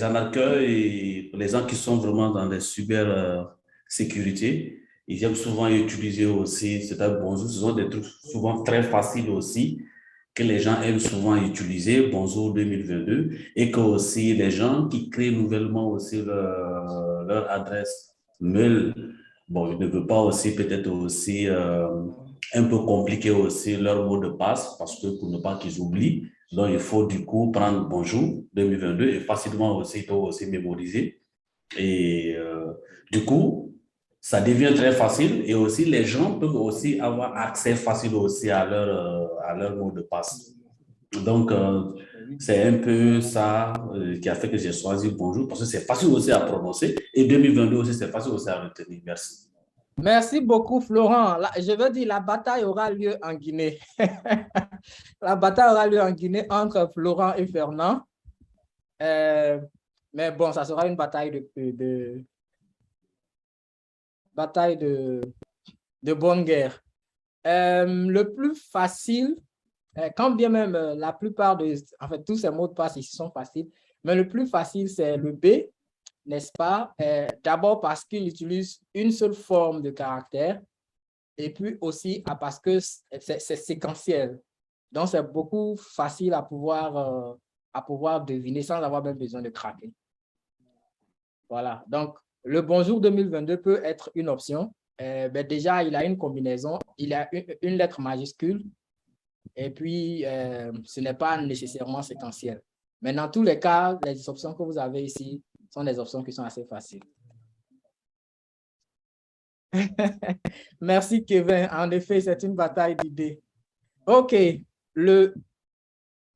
arnaqueurs et les gens qui sont vraiment dans les cybersécurités, ils aiment souvent utiliser aussi, c'est un bonjour, ce sont des trucs souvent très faciles aussi que les gens aiment souvent utiliser, Bonjour 2022, et que aussi les gens qui créent nouvellement aussi leur adresse mail, bon, ils ne veulent pas aussi peut-être aussi un peu compliquer aussi leur mot de passe parce que pour ne pas qu'ils oublient, donc il faut du coup prendre Bonjour 2022 et facilement aussi, ils peuvent aussi mémoriser. Et du coup, ça devient très facile et aussi les gens peuvent aussi avoir accès facile aussi à leur mot de passe. Donc, c'est un peu ça qui a fait que j'ai choisi Bonjour parce que c'est facile aussi à prononcer et 2022 aussi, c'est facile aussi à retenir. Merci. Merci beaucoup, Florent. Je veux dire, la bataille aura lieu en Guinée. La bataille aura lieu en Guinée entre Florent et Fernand. Mais bon, ça sera une bataille de bonne guerre. Le plus facile, quand bien même la plupart en fait, tous ces mots de passe ici sont faciles, mais le plus facile, c'est le B, n'est-ce pas? D'abord parce qu'il utilise une seule forme de caractère et puis aussi parce que c'est séquentiel. Donc, c'est beaucoup facile à pouvoir deviner sans avoir même besoin de craquer. Voilà. Donc, le Bonjour 2022 peut être une option. Déjà, il a une combinaison. Il a une lettre majuscule et puis, ce n'est pas nécessairement séquentiel. Mais dans tous les cas, les options que vous avez ici sont des options qui sont assez faciles. Merci, Kevin. En effet, c'est une bataille d'idées. OK. Le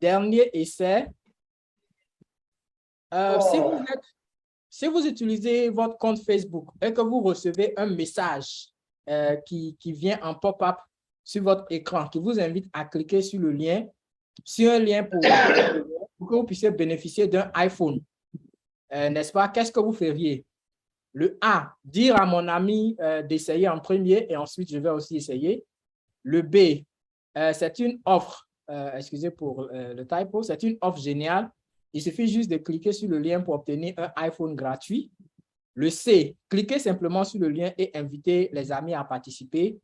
dernier essai. Si vous utilisez votre compte Facebook et que vous recevez un message qui vient en pop-up sur votre écran, qui vous invite à cliquer sur le lien, sur un lien pour que vous puissiez bénéficier d'un iPhone, n'est-ce pas? Qu'est-ce que vous feriez? Le A, dire à mon ami d'essayer en premier et ensuite je vais aussi essayer. Le B, c'est une offre, excusez pour le typo, c'est une offre géniale. Il suffit juste de cliquer sur le lien pour obtenir un iPhone gratuit. Le C, cliquez simplement sur le lien et invitez les amis à participer.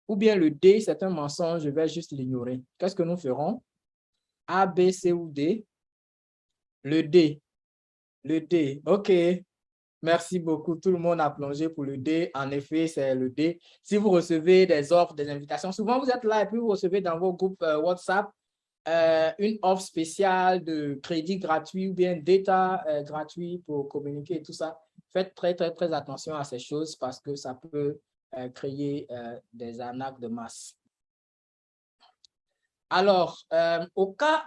Ou bien le D, c'est un mensonge, je vais juste l'ignorer. Qu'est-ce que nous ferons? A, B, C ou D? Le D. Le D, OK. Merci beaucoup. Tout le monde a plongé pour le D. En effet, c'est le D. Si vous recevez des offres, des invitations, souvent vous êtes là et puis vous recevez dans vos groupes WhatsApp une offre spéciale de crédit gratuit ou bien data gratuit pour communiquer et tout ça. Faites très, très, très attention à ces choses parce que ça peut créer des arnaques de masse. Alors, au cas,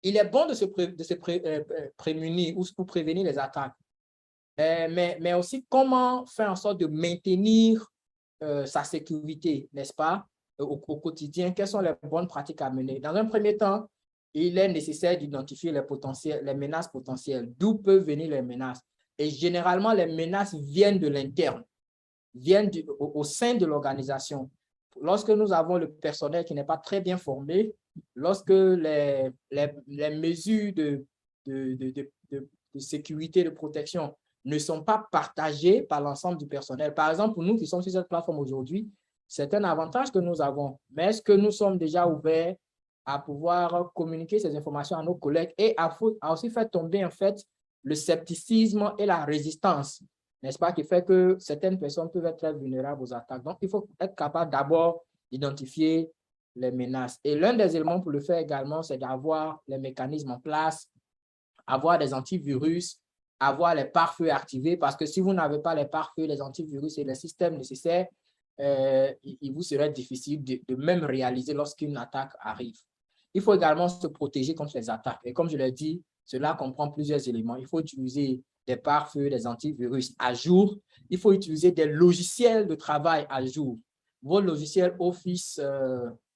il est bon de se prémunir ou pour prévenir les attaques. Mais aussi comment faire en sorte de maintenir sa sécurité, n'est-ce pas, au quotidien, quelles sont les bonnes pratiques à mener. Dans un premier temps, il est nécessaire d'identifier les menaces potentielles, d'où peuvent venir les menaces. Et généralement, les menaces viennent de l'interne, viennent au sein de l'organisation. Lorsque nous avons le personnel qui n'est pas très bien formé, lorsque les mesures de sécurité, de protection ne sont pas partagées par l'ensemble du personnel. Par exemple, pour nous qui sommes sur cette plateforme aujourd'hui, c'est un avantage que nous avons. Mais est-ce que nous sommes déjà ouverts à pouvoir communiquer ces informations à nos collègues et à aussi faire tomber en fait le scepticisme et la résistance, n'est-ce pas, qui fait que certaines personnes peuvent être très vulnérables aux attaques. Donc, il faut être capable d'abord d'identifier les menaces. Et l'un des éléments pour le faire également, c'est d'avoir les mécanismes en place, avoir des antivirus, avoir les pare-feux activés, parce que si vous n'avez pas les pare-feux, les antivirus et les systèmes nécessaires, il vous serait difficile de même réaliser lorsqu'une attaque arrive. Il faut également se protéger contre les attaques. Et comme je l'ai dit, cela comprend plusieurs éléments. Il faut utiliser des pare-feux, des antivirus à jour. Il faut utiliser des logiciels de travail à jour. Vos logiciels Office,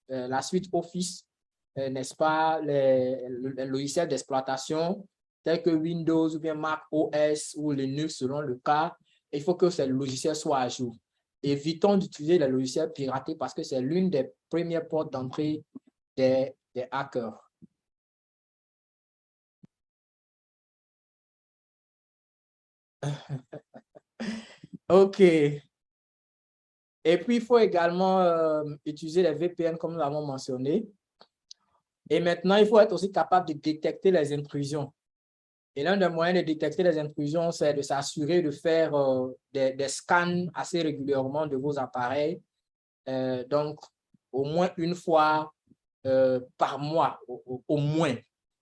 la suite Office, n'est-ce pas, les logiciels d'exploitation, tels que Windows ou bien Mac OS ou Linux selon le cas, il faut que ces logiciels soient à jour. Évitons d'utiliser les logiciels piratés parce que c'est l'une des premières portes d'entrée des hackers. OK. Et puis, il faut également utiliser les VPN comme nous l'avons mentionné. Et maintenant, il faut être aussi capable de détecter les intrusions. Et l'un des moyens de détecter les intrusions, c'est de s'assurer de faire des scans assez régulièrement de vos appareils. Donc, au moins une fois par mois, au moins,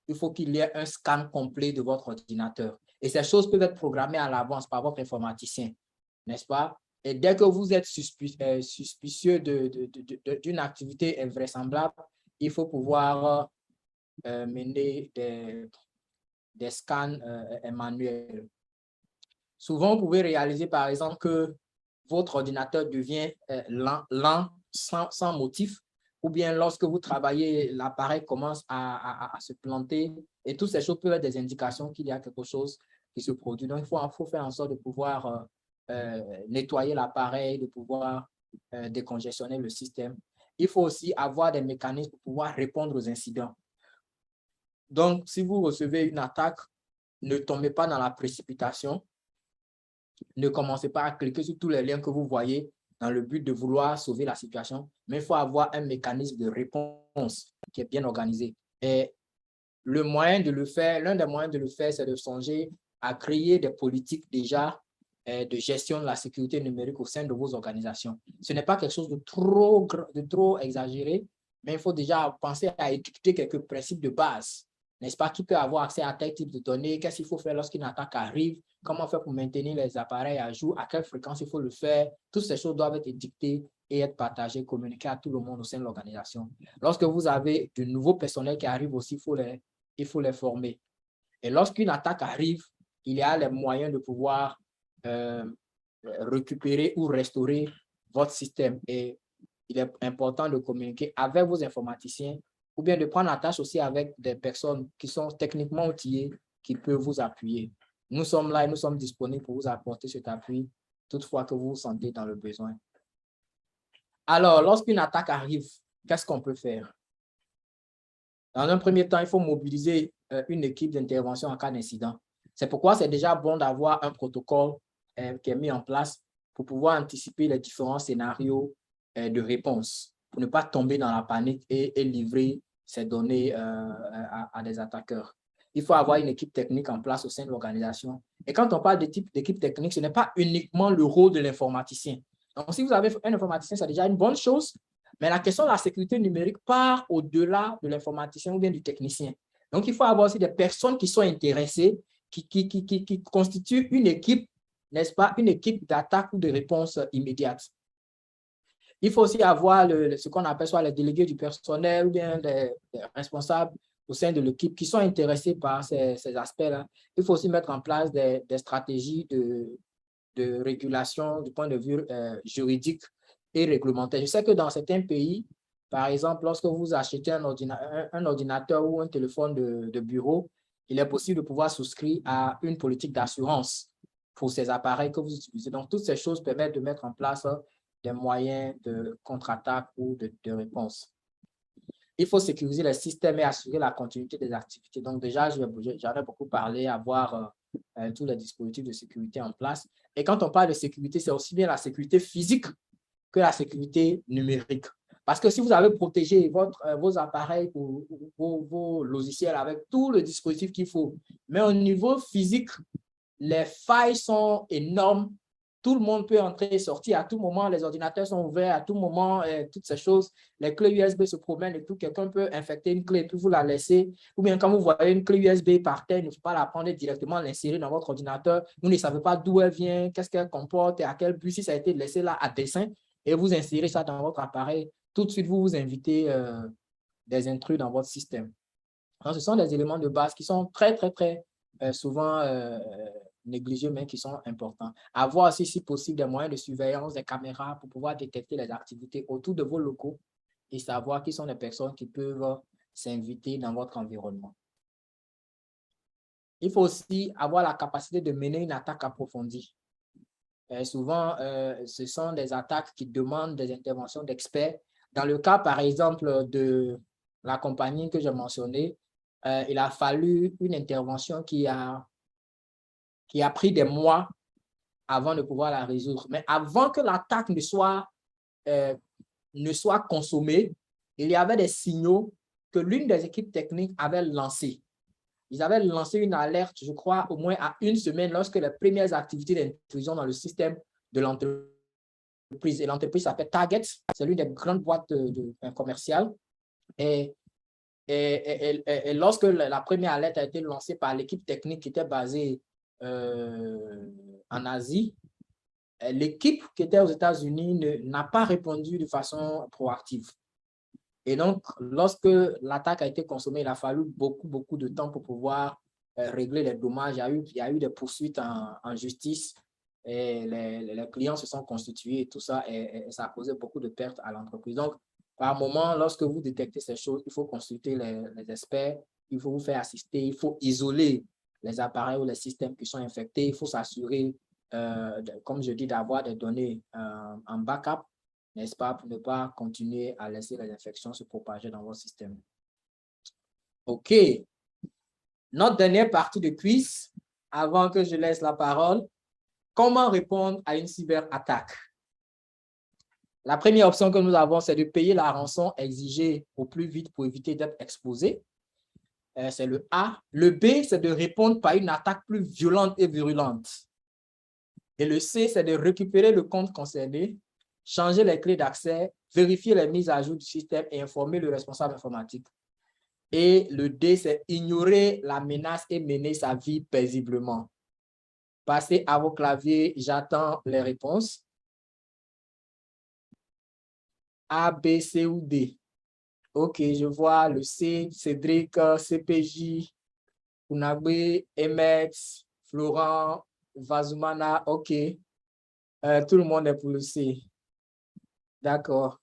il faut qu'il y ait un scan complet de votre ordinateur. Et ces choses peuvent être programmées à l'avance par votre informaticien, n'est-ce pas? Et dès que vous êtes suspicieux d'une activité invraisemblable, il faut pouvoir mener des scans manuels. Souvent, vous pouvez réaliser, par exemple, que votre ordinateur devient lent sans motif, ou bien lorsque vous travaillez, l'appareil commence à se planter, et toutes ces choses peuvent être des indications qu'il y a quelque chose qui se produit. Donc, il faut faire en sorte de pouvoir nettoyer l'appareil, de pouvoir décongestionner le système. Il faut aussi avoir des mécanismes pour pouvoir répondre aux incidents. Donc, si vous recevez une attaque, ne tombez pas dans la précipitation. Ne commencez pas à cliquer sur tous les liens que vous voyez dans le but de vouloir sauver la situation, mais il faut avoir un mécanisme de réponse qui est bien organisé. Et le moyen de le faire, l'un des moyens de le faire, c'est de songer à créer des politiques déjà de gestion de la sécurité numérique au sein de vos organisations. Ce n'est pas quelque chose de trop exagéré, mais il faut déjà penser à édicter quelques principes de base. N'est-ce pas? Qui peut avoir accès à tel type de données? Qu'est-ce qu'il faut faire lorsqu'une attaque arrive? Comment faire pour maintenir les appareils à jour? À quelle fréquence il faut le faire? Toutes ces choses doivent être édictées et être partagées, communiquées à tout le monde au sein de l'organisation. Lorsque vous avez de nouveaux personnels qui arrivent aussi, il faut les former. Et lorsqu'une attaque arrive, il y a les moyens de pouvoir récupérer ou restaurer votre système. Et il est important de communiquer avec vos informaticiens ou bien de prendre la tâche aussi avec des personnes qui sont techniquement outillées, qui peuvent vous appuyer. Nous sommes là et nous sommes disponibles pour vous apporter cet appui toutefois que vous vous sentez dans le besoin. Alors, lorsqu'une attaque arrive, qu'est-ce qu'on peut faire? Dans un premier temps, il faut mobiliser une équipe d'intervention en cas d'incident. C'est pourquoi c'est déjà bon d'avoir un protocole qui est mis en place pour pouvoir anticiper les différents scénarios de réponse, pour ne pas tomber dans la panique et livrer ces données à des attaqueurs. Il faut avoir une équipe technique en place au sein de l'organisation. Et quand on parle d'équipe technique, ce n'est pas uniquement le rôle de l'informaticien. Donc, si vous avez un informaticien, c'est déjà une bonne chose, mais la question de la sécurité numérique part au-delà de l'informaticien ou bien du technicien. Donc, il faut avoir aussi des personnes qui sont intéressées, qui constituent une équipe, n'est-ce pas, une équipe d'attaque ou de réponse immédiate. Il faut aussi avoir ce qu'on appelle soit les délégués du personnel ou bien des responsables au sein de l'équipe qui sont intéressés par ces aspects-là. Il faut aussi mettre en place des stratégies de régulation du point de vue juridique et réglementaire. Je sais que dans certains pays, par exemple, lorsque vous achetez un ordinateur ou un téléphone de bureau, il est possible de pouvoir souscrire à une politique d'assurance pour ces appareils que vous utilisez. Donc, toutes ces choses permettent de mettre en place des moyens de contre-attaque ou de réponse. Il faut sécuriser les systèmes et assurer la continuité des activités. Donc, déjà, j'en ai beaucoup parlé, avoir tous les dispositifs de sécurité en place. Et quand on parle de sécurité, c'est aussi bien la sécurité physique que la sécurité numérique. Parce que si vous avez protégé vos appareils ou vos logiciels avec tout le dispositif qu'il faut, mais au niveau physique, les failles sont énormes. Tout le monde peut entrer et sortir à tout moment. Les ordinateurs sont ouverts à tout moment, toutes ces choses. Les clés USB se promènent et tout. Quelqu'un peut infecter une clé et puis vous la laisser. Ou bien quand vous voyez une clé USB par terre, il ne faut pas la prendre directement, l'insérer dans votre ordinateur. Vous ne savez pas d'où elle vient, qu'est-ce qu'elle comporte et à quel but, si ça a été laissé là à dessein, et vous insérez ça dans votre appareil. Tout de suite, vous vous invitez des intrus dans votre système. Donc, ce sont des éléments de base qui sont très souvent négligés, mais qui sont importants. Avoir aussi, si possible, des moyens de surveillance, des caméras pour pouvoir détecter les activités autour de vos locaux et savoir qui sont les personnes qui peuvent s'inviter dans votre environnement. Il faut aussi avoir la capacité de mener une attaque approfondie. Souvent, ce sont des attaques qui demandent des interventions d'experts. Dans le cas, par exemple, de la compagnie que j'ai mentionnée, il a fallu une intervention qui a pris des mois avant de pouvoir la résoudre. Mais avant que l'attaque ne soit consommée, il y avait des signaux que l'une des équipes techniques avait lancé. Ils avaient lancé une alerte, je crois, au moins à une semaine lorsque les premières activités d'intrusion dans le système de l'entreprise. Et l'entreprise s'appelle Target. C'est l'une des grandes boîtes commerciales. Et lorsque la première alerte a été lancée par l'équipe technique qui était basée en Asie, l'équipe qui était aux États-Unis n'a pas répondu de façon proactive. Et donc, lorsque l'attaque a été consommée, il a fallu beaucoup de temps pour pouvoir régler les dommages. Il y a eu des poursuites en justice et les clients se sont constitués et tout ça, et ça a causé beaucoup de pertes à l'entreprise. Donc, par moment, lorsque vous détectez ces choses, il faut consulter les experts, il faut vous faire assister, il faut isoler les appareils ou les systèmes qui sont infectés, il faut s'assurer, comme je dis, d'avoir des données en backup, n'est-ce pas, pour ne pas continuer à laisser les infections se propager dans votre système. OK. Notre dernière partie de quiz, avant que je laisse la parole, comment répondre à une cyberattaque? La première option que nous avons, c'est de payer la rançon exigée au plus vite pour éviter d'être exposé. C'est le A. Le B, c'est de répondre par une attaque plus violente et virulente. Et le C, c'est de récupérer le compte concerné, changer les clés d'accès, vérifier les mises à jour du système et informer le responsable informatique. Et le D, c'est ignorer la menace et mener sa vie paisiblement. Passez à vos claviers, j'attends les réponses. A, B, C ou D. OK, je vois le C, Cédric, CPJ, Unagbe, Emex, Florent, Vazumana, OK. Tout le monde est pour le C. D'accord.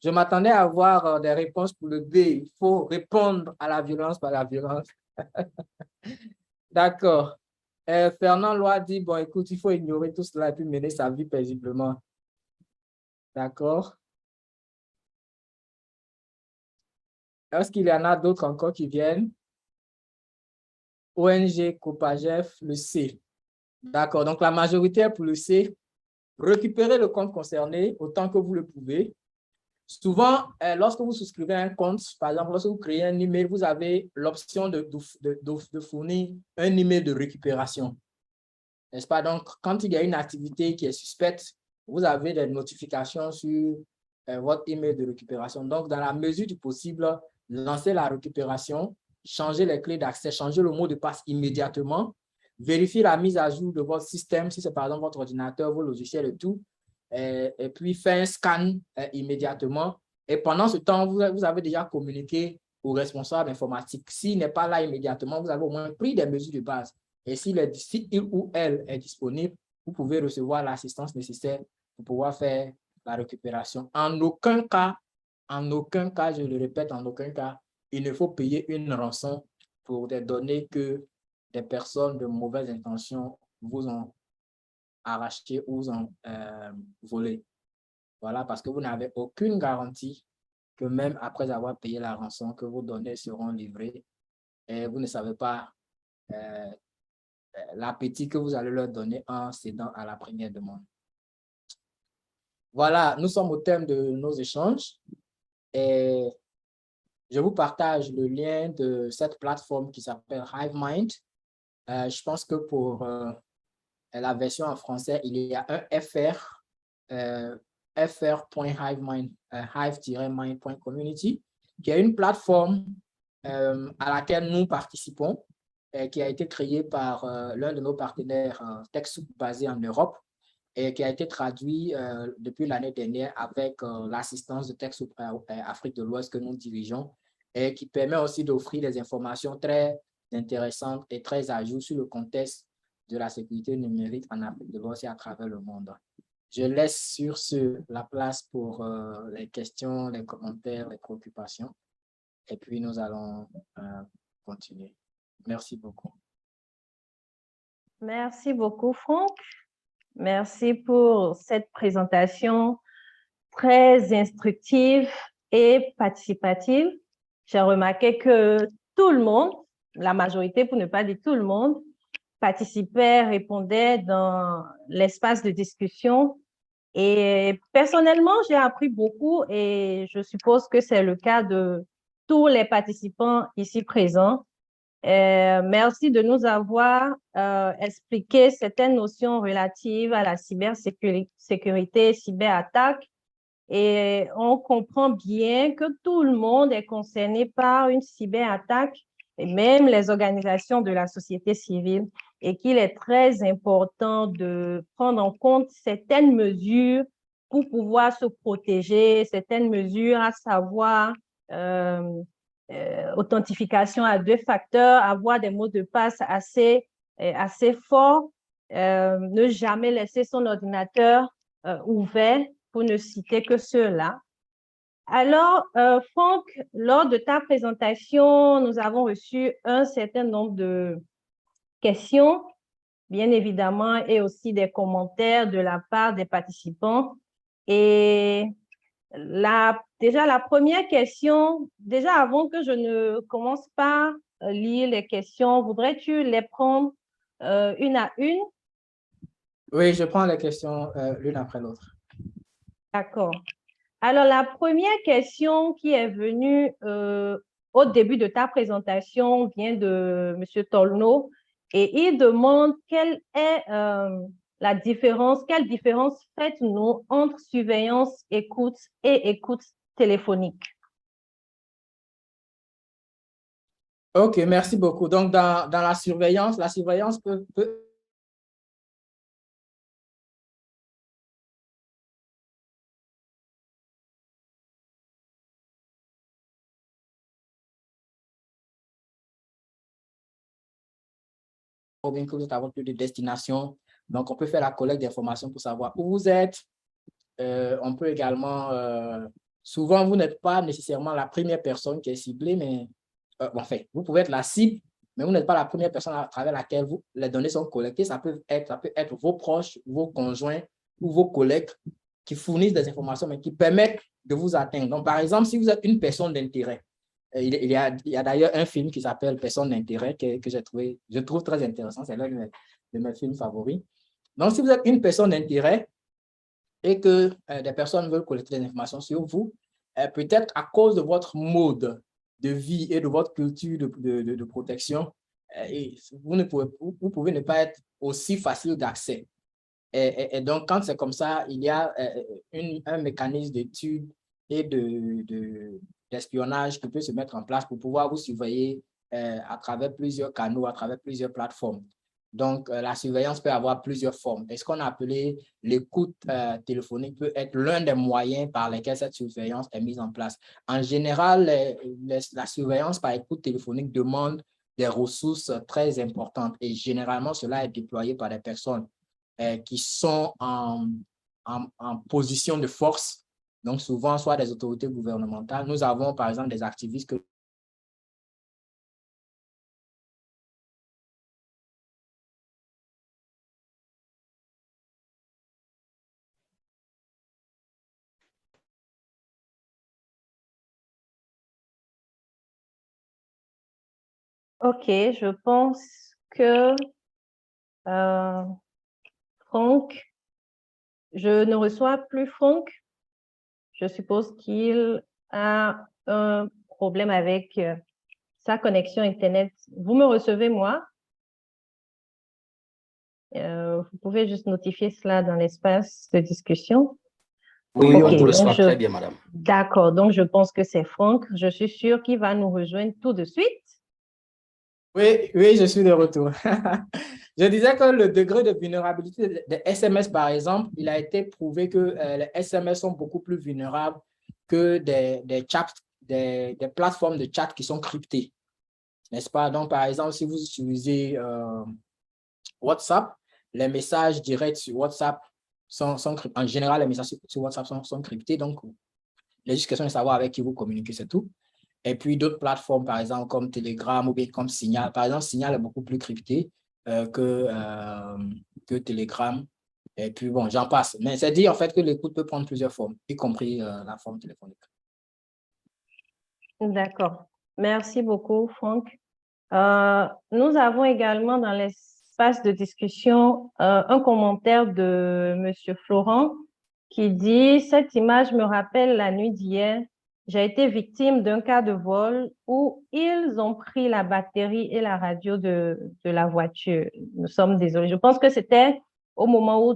Je m'attendais à avoir des réponses pour le B. Il faut répondre à la violence par la violence. D'accord. Fernand Loa dit, bon, écoute, il faut ignorer tout cela et puis mener sa vie paisiblement. D'accord. Est-ce qu'il y en a d'autres encore qui viennent? ONG, Copagef, le C. D'accord. Donc, la majorité est pour le C. Récupérez le compte concerné autant que vous le pouvez. Souvent, lorsque vous souscrivez un compte, par exemple, lorsque vous créez un email, vous avez l'option de fournir un email de récupération. N'est-ce pas? Donc, quand il y a une activité qui est suspecte, vous avez des notifications sur votre email de récupération. Donc, dans la mesure du possible, lancez la récupération, changez les clés d'accès, changez le mot de passe immédiatement, vérifiez la mise à jour de votre système, si c'est par exemple votre ordinateur, vos logiciels et tout, et puis faites un scan immédiatement. Et pendant ce temps, vous avez déjà communiqué au responsable informatique. S'il n'est pas là immédiatement, vous avez au moins pris des mesures de base. Et si il ou elle est disponible, vous pouvez recevoir l'assistance nécessaire pour pouvoir faire la récupération. En aucun cas, je le répète, en aucun cas, il ne faut payer une rançon pour des données que des personnes de mauvaises intentions vous ont arrachées ou vous ont volées. Voilà, parce que vous n'avez aucune garantie que même après avoir payé la rançon, que vos données seront livrées et vous ne savez pas l'appétit que vous allez leur donner en cédant à la première demande. Voilà, nous sommes au terme de nos échanges et je vous partage le lien de cette plateforme qui s'appelle HiveMind. Je pense que pour la version en français, il y a un FR, fr.hivemind, hive-mind.community, qui est une plateforme à laquelle nous participons, qui a été créée par l'un de nos partenaires TechSoup basé en Europe et qui a été traduit depuis l'année dernière avec l'assistance de TechSoup Afrique de l'Ouest que nous dirigeons et qui permet aussi d'offrir des informations très intéressantes et très à jour sur le contexte de la sécurité numérique en Afrique de l'Ouest et à travers le monde. Je laisse sur ce la place pour les questions, les commentaires, les préoccupations et puis nous allons continuer. Merci beaucoup. Merci beaucoup, Franck. Merci pour cette présentation très instructive et participative. J'ai remarqué que tout le monde, la majorité pour ne pas dire tout le monde, participait, répondait dans l'espace de discussion. Et personnellement, j'ai appris beaucoup et je suppose que c'est le cas de tous les participants ici présents. Merci de nous avoir expliqué certaines notions relatives à la cybersécurité, cyberattaque. Et on comprend bien que tout le monde est concerné par une cyberattaque, et même les organisations de la société civile, et qu'il est très important de prendre en compte certaines mesures pour pouvoir se protéger, certaines mesures à savoir authentification à 2 facteurs, avoir des mots de passe assez forts, ne jamais laisser son ordinateur ouvert, pour ne citer que ceux-là. Alors, Franck, lors de ta présentation, nous avons reçu un certain nombre de questions, bien évidemment, et aussi des commentaires de la part des participants. Et déjà, la première question, déjà avant que je ne commence par lire les questions, voudrais-tu les prendre une à une? Oui, je prends les questions l'une après l'autre. D'accord. Alors, la première question qui est venue au début de ta présentation vient de M. Tolno et il demande quelle est quelle différence faites-nous entre surveillance écoute et écoute téléphonique? OK, merci beaucoup. Donc, dans la surveillance peut que vous avez plus de destination. Donc, on peut faire la collecte d'informations pour savoir où vous êtes. On peut également, souvent, vous n'êtes pas nécessairement la première personne qui est ciblée, mais enfin, vous pouvez être la cible, mais vous n'êtes pas la première personne à travers laquelle les données sont collectées. Ça peut être vos proches, vos conjoints ou vos collègues qui fournissent des informations, mais qui permettent de vous atteindre. Donc, par exemple, si vous êtes une personne d'intérêt, il y a d'ailleurs un film qui s'appelle Personne d'intérêt que je trouve très intéressant. C'est l'un de mes films favoris. Donc, si vous êtes une personne d'intérêt et que des personnes veulent collecter des informations sur vous, peut-être à cause de votre mode de vie et de votre culture de protection, vous pouvez ne pas être aussi facile d'accès. Et donc, quand c'est comme ça, il y a un mécanisme d'étude et d'espionnage qui peut se mettre en place pour pouvoir vous surveiller à travers plusieurs canaux, à travers plusieurs plateformes. Donc, la surveillance peut avoir plusieurs formes. Et ce qu'on a appelé l'écoute téléphonique peut être l'un des moyens par lesquels cette surveillance est mise en place. En général, la surveillance par écoute téléphonique demande des ressources très importantes et généralement, cela est déployé par des personnes qui sont en position de force, donc souvent soit des autorités gouvernementales. Nous avons par exemple des activistes que OK, je pense que Franck, je ne reçois plus Franck. Je suppose qu'il a un problème avec sa connexion Internet. Vous me recevez, moi? Vous pouvez juste notifier cela dans l'espace de discussion. Oui, okay, on vous reçoit très bien, madame. D'accord, donc je pense que c'est Franck. Je suis sûre qu'il va nous rejoindre tout de suite. Oui, je suis de retour. Je disais que le degré de vulnérabilité des SMS, par exemple, il a été prouvé que les SMS sont beaucoup plus vulnérables que des chats, des plateformes de chat qui sont cryptées. N'est-ce pas? Donc, par exemple, si vous utilisez WhatsApp, les messages directs sur WhatsApp sont en général, les messages sur WhatsApp sont cryptés. Donc, il est juste question de savoir avec qui vous communiquez, c'est tout. Et puis, d'autres plateformes, par exemple, comme Telegram ou bien comme Signal. Par exemple, Signal est beaucoup plus crypté que Telegram. Et puis, bon, j'en passe. Mais c'est dit, en fait, que l'écoute peut prendre plusieurs formes, y compris la forme téléphonique. D'accord. Merci beaucoup, Franck. Nous avons également dans l'espace de discussion un commentaire de M. Florent qui dit « Cette image me rappelle la nuit d'hier. j'ai été victime d'un cas de vol où ils ont pris la batterie et la radio de la voiture. Nous sommes désolés. Je pense que c'était au moment où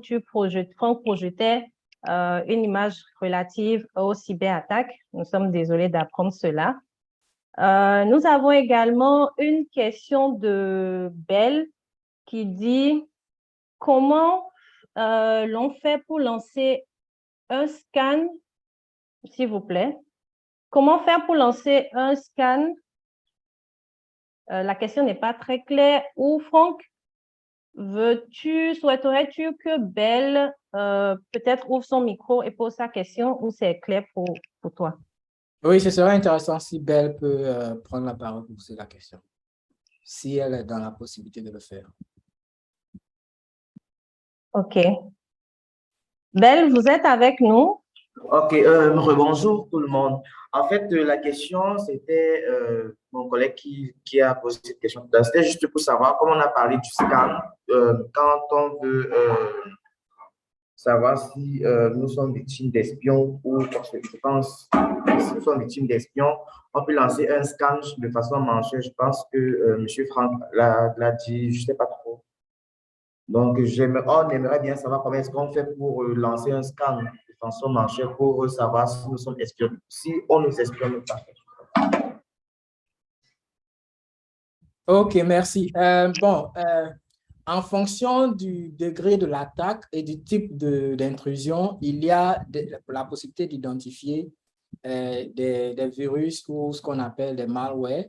Franck projetait une image relative aux cyberattaques. Nous sommes désolés d'apprendre cela. Nous avons également une question de Belle qui dit comment l'on fait pour lancer un scan, s'il vous plaît. Comment faire pour lancer un scan? La question n'est pas très claire. Ou Franck, souhaiterais-tu que Belle peut-être ouvre son micro et pose sa question ou c'est clair pour toi? Oui, ce serait intéressant si Belle peut prendre la parole pour poser la question, si elle est dans la possibilité de le faire. OK. Belle, vous êtes avec nous? Ok, rebonjour tout le monde. En fait, la question, c'était mon collègue qui a posé cette question. C'était juste pour savoir, comme on a parlé du scan, quand on veut savoir si nous sommes victimes d'espions ou, parce que je pense, si nous sommes victimes d'espions, on peut lancer un scan de façon mensuelle. Je pense que M. Franck l'a dit, je ne sais pas trop. Donc, on aimerait bien savoir comment est-ce qu'on fait pour lancer un scan de façon mensuelle pour savoir si nous sommes espionnés, si on nous espionne ou pas. OK, merci. En fonction du degré de l'attaque et du type d'intrusion, il y a la possibilité d'identifier des virus ou ce qu'on appelle des malwares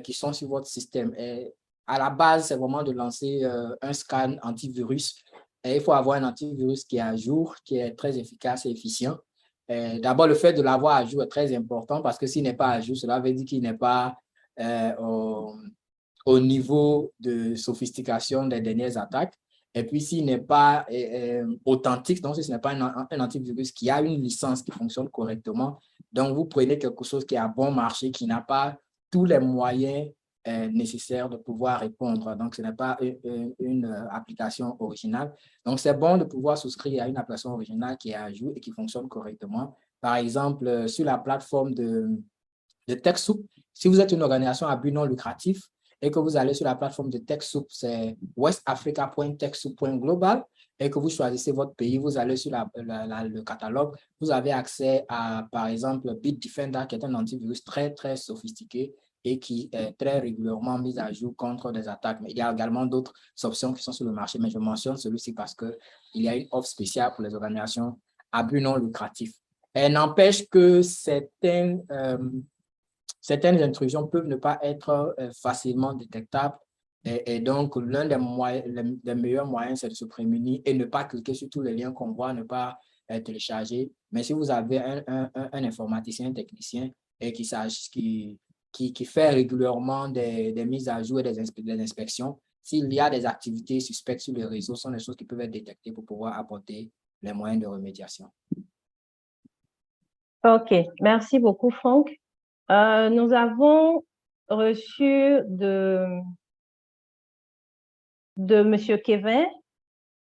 qui sont sur votre système. Et à la base, c'est vraiment de lancer un scan antivirus. Et il faut avoir un antivirus qui est à jour, qui est très efficace et efficient. D'abord, le fait de l'avoir à jour est très important parce que s'il n'est pas à jour, cela veut dire qu'il n'est pas au niveau de sophistication des dernières attaques. Et puis, s'il n'est pas authentique, donc si ce n'est pas un antivirus qui a une licence qui fonctionne correctement, donc vous prenez quelque chose qui est à bon marché, qui n'a pas tous les moyens nécessaires de pouvoir répondre. Donc, ce n'est pas une application originale. Donc, c'est bon de pouvoir souscrire à une application originale qui est à jour et qui fonctionne correctement. Par exemple, sur la plateforme de TechSoup, si vous êtes une organisation à but non lucratif, et que vous allez sur la plateforme de TechSoup, c'est westafrica.techsoup.global, et que vous choisissez votre pays, vous allez sur le catalogue, vous avez accès à, par exemple, Bitdefender, qui est un antivirus très, très sophistiqué et qui est très régulièrement mis à jour contre des attaques. Mais il y a également d'autres options qui sont sur le marché, mais je mentionne celui-ci parce qu'il y a une offre spéciale pour les organisations à but non lucratif. Et n'empêche que certaines intrusions peuvent ne pas être facilement détectables. Et donc, l'un des meilleurs moyens, c'est de se prémunir et ne pas cliquer sur tous les liens qu'on voit, ne pas télécharger. Mais si vous avez un informaticien, un technicien et qui fait régulièrement des mises à jour et des inspections, s'il y a des activités suspectes sur les réseaux, ce sont des choses qui peuvent être détectées pour pouvoir apporter les moyens de remédiation. OK. Merci beaucoup, Franck. Nous avons reçu de M. Kevin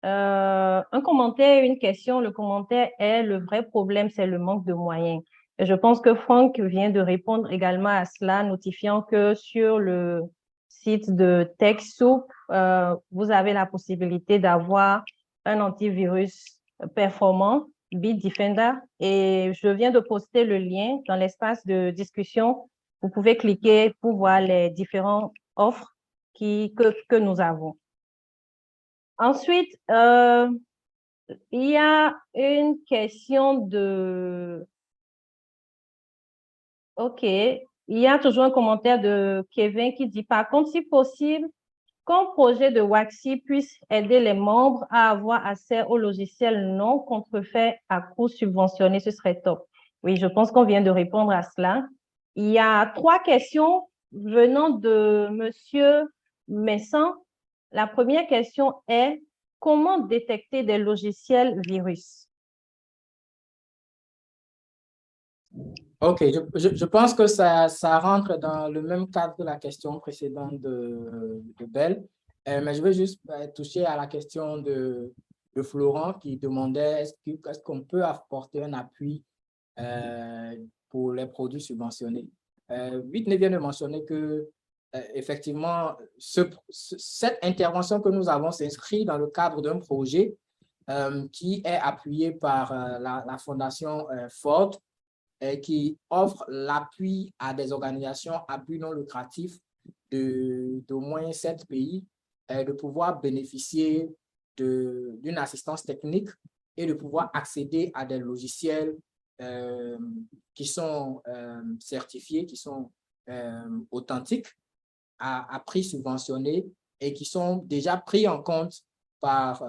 un commentaire et une question. Le commentaire est: le vrai problème, c'est le manque de moyens. Et je pense que Franck vient de répondre également à cela, notifiant que sur le site de TechSoup, vous avez la possibilité d'avoir un antivirus performant, Bitdefender, et je viens de poster le lien dans l'espace de discussion. Vous pouvez cliquer pour voir les différentes offres que nous avons. Ensuite, il y a une question de... OK. Il y a toujours un commentaire de Kevin qui dit: par contre, si possible, qu'un projet de Waxy puisse aider les membres à avoir accès aux logiciels non contrefaits à coût subventionné, ce serait top. Oui, je pense qu'on vient de répondre à cela. Il y a 3 questions venant de M. Messan. La première question est: comment détecter des logiciels virus? OK, je pense que ça rentre dans le même cadre que la question précédente de Belle, mais je veux juste toucher à la question de Florent qui demandait est-ce qu'on peut apporter un appui pour les produits subventionnés. Whitney vient de mentionner que, effectivement, cette intervention que nous avons s'inscrit dans le cadre d'un projet qui est appuyé par la Fondation Ford, qui offre l'appui à des organisations à but non lucratif d'au moins 7 pays, de pouvoir bénéficier d'une assistance technique et de pouvoir accéder à des logiciels qui sont certifiés, qui sont authentiques, à prix subventionné et qui sont déjà pris en compte par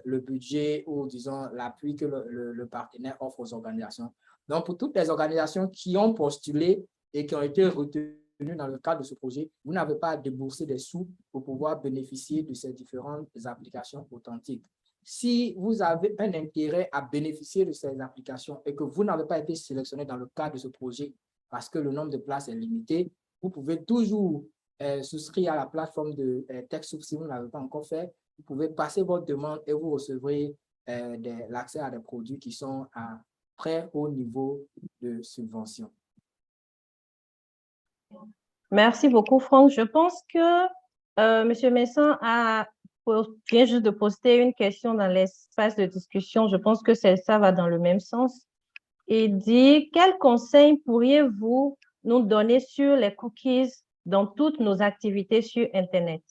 le budget ou, disons, l'appui que le partenaire offre aux organisations. Donc, pour toutes les organisations qui ont postulé et qui ont été retenues dans le cadre de ce projet, vous n'avez pas à débourser des sous pour pouvoir bénéficier de ces différentes applications authentiques. Si vous avez un intérêt à bénéficier de ces applications et que vous n'avez pas été sélectionné dans le cadre de ce projet parce que le nombre de places est limité, vous pouvez toujours souscrire à la plateforme de TechSoup si vous ne l'avez pas encore fait. Vous pouvez passer votre demande et vous recevrez l'accès à des produits qui sont à très haut niveau de subvention. Merci beaucoup, Franck. Je pense que M. Messon vient juste de poster une question dans l'espace de discussion. Je pense que ça va dans le même sens. Il dit, quels conseils pourriez-vous nous donner sur les cookies dans toutes nos activités sur Internet?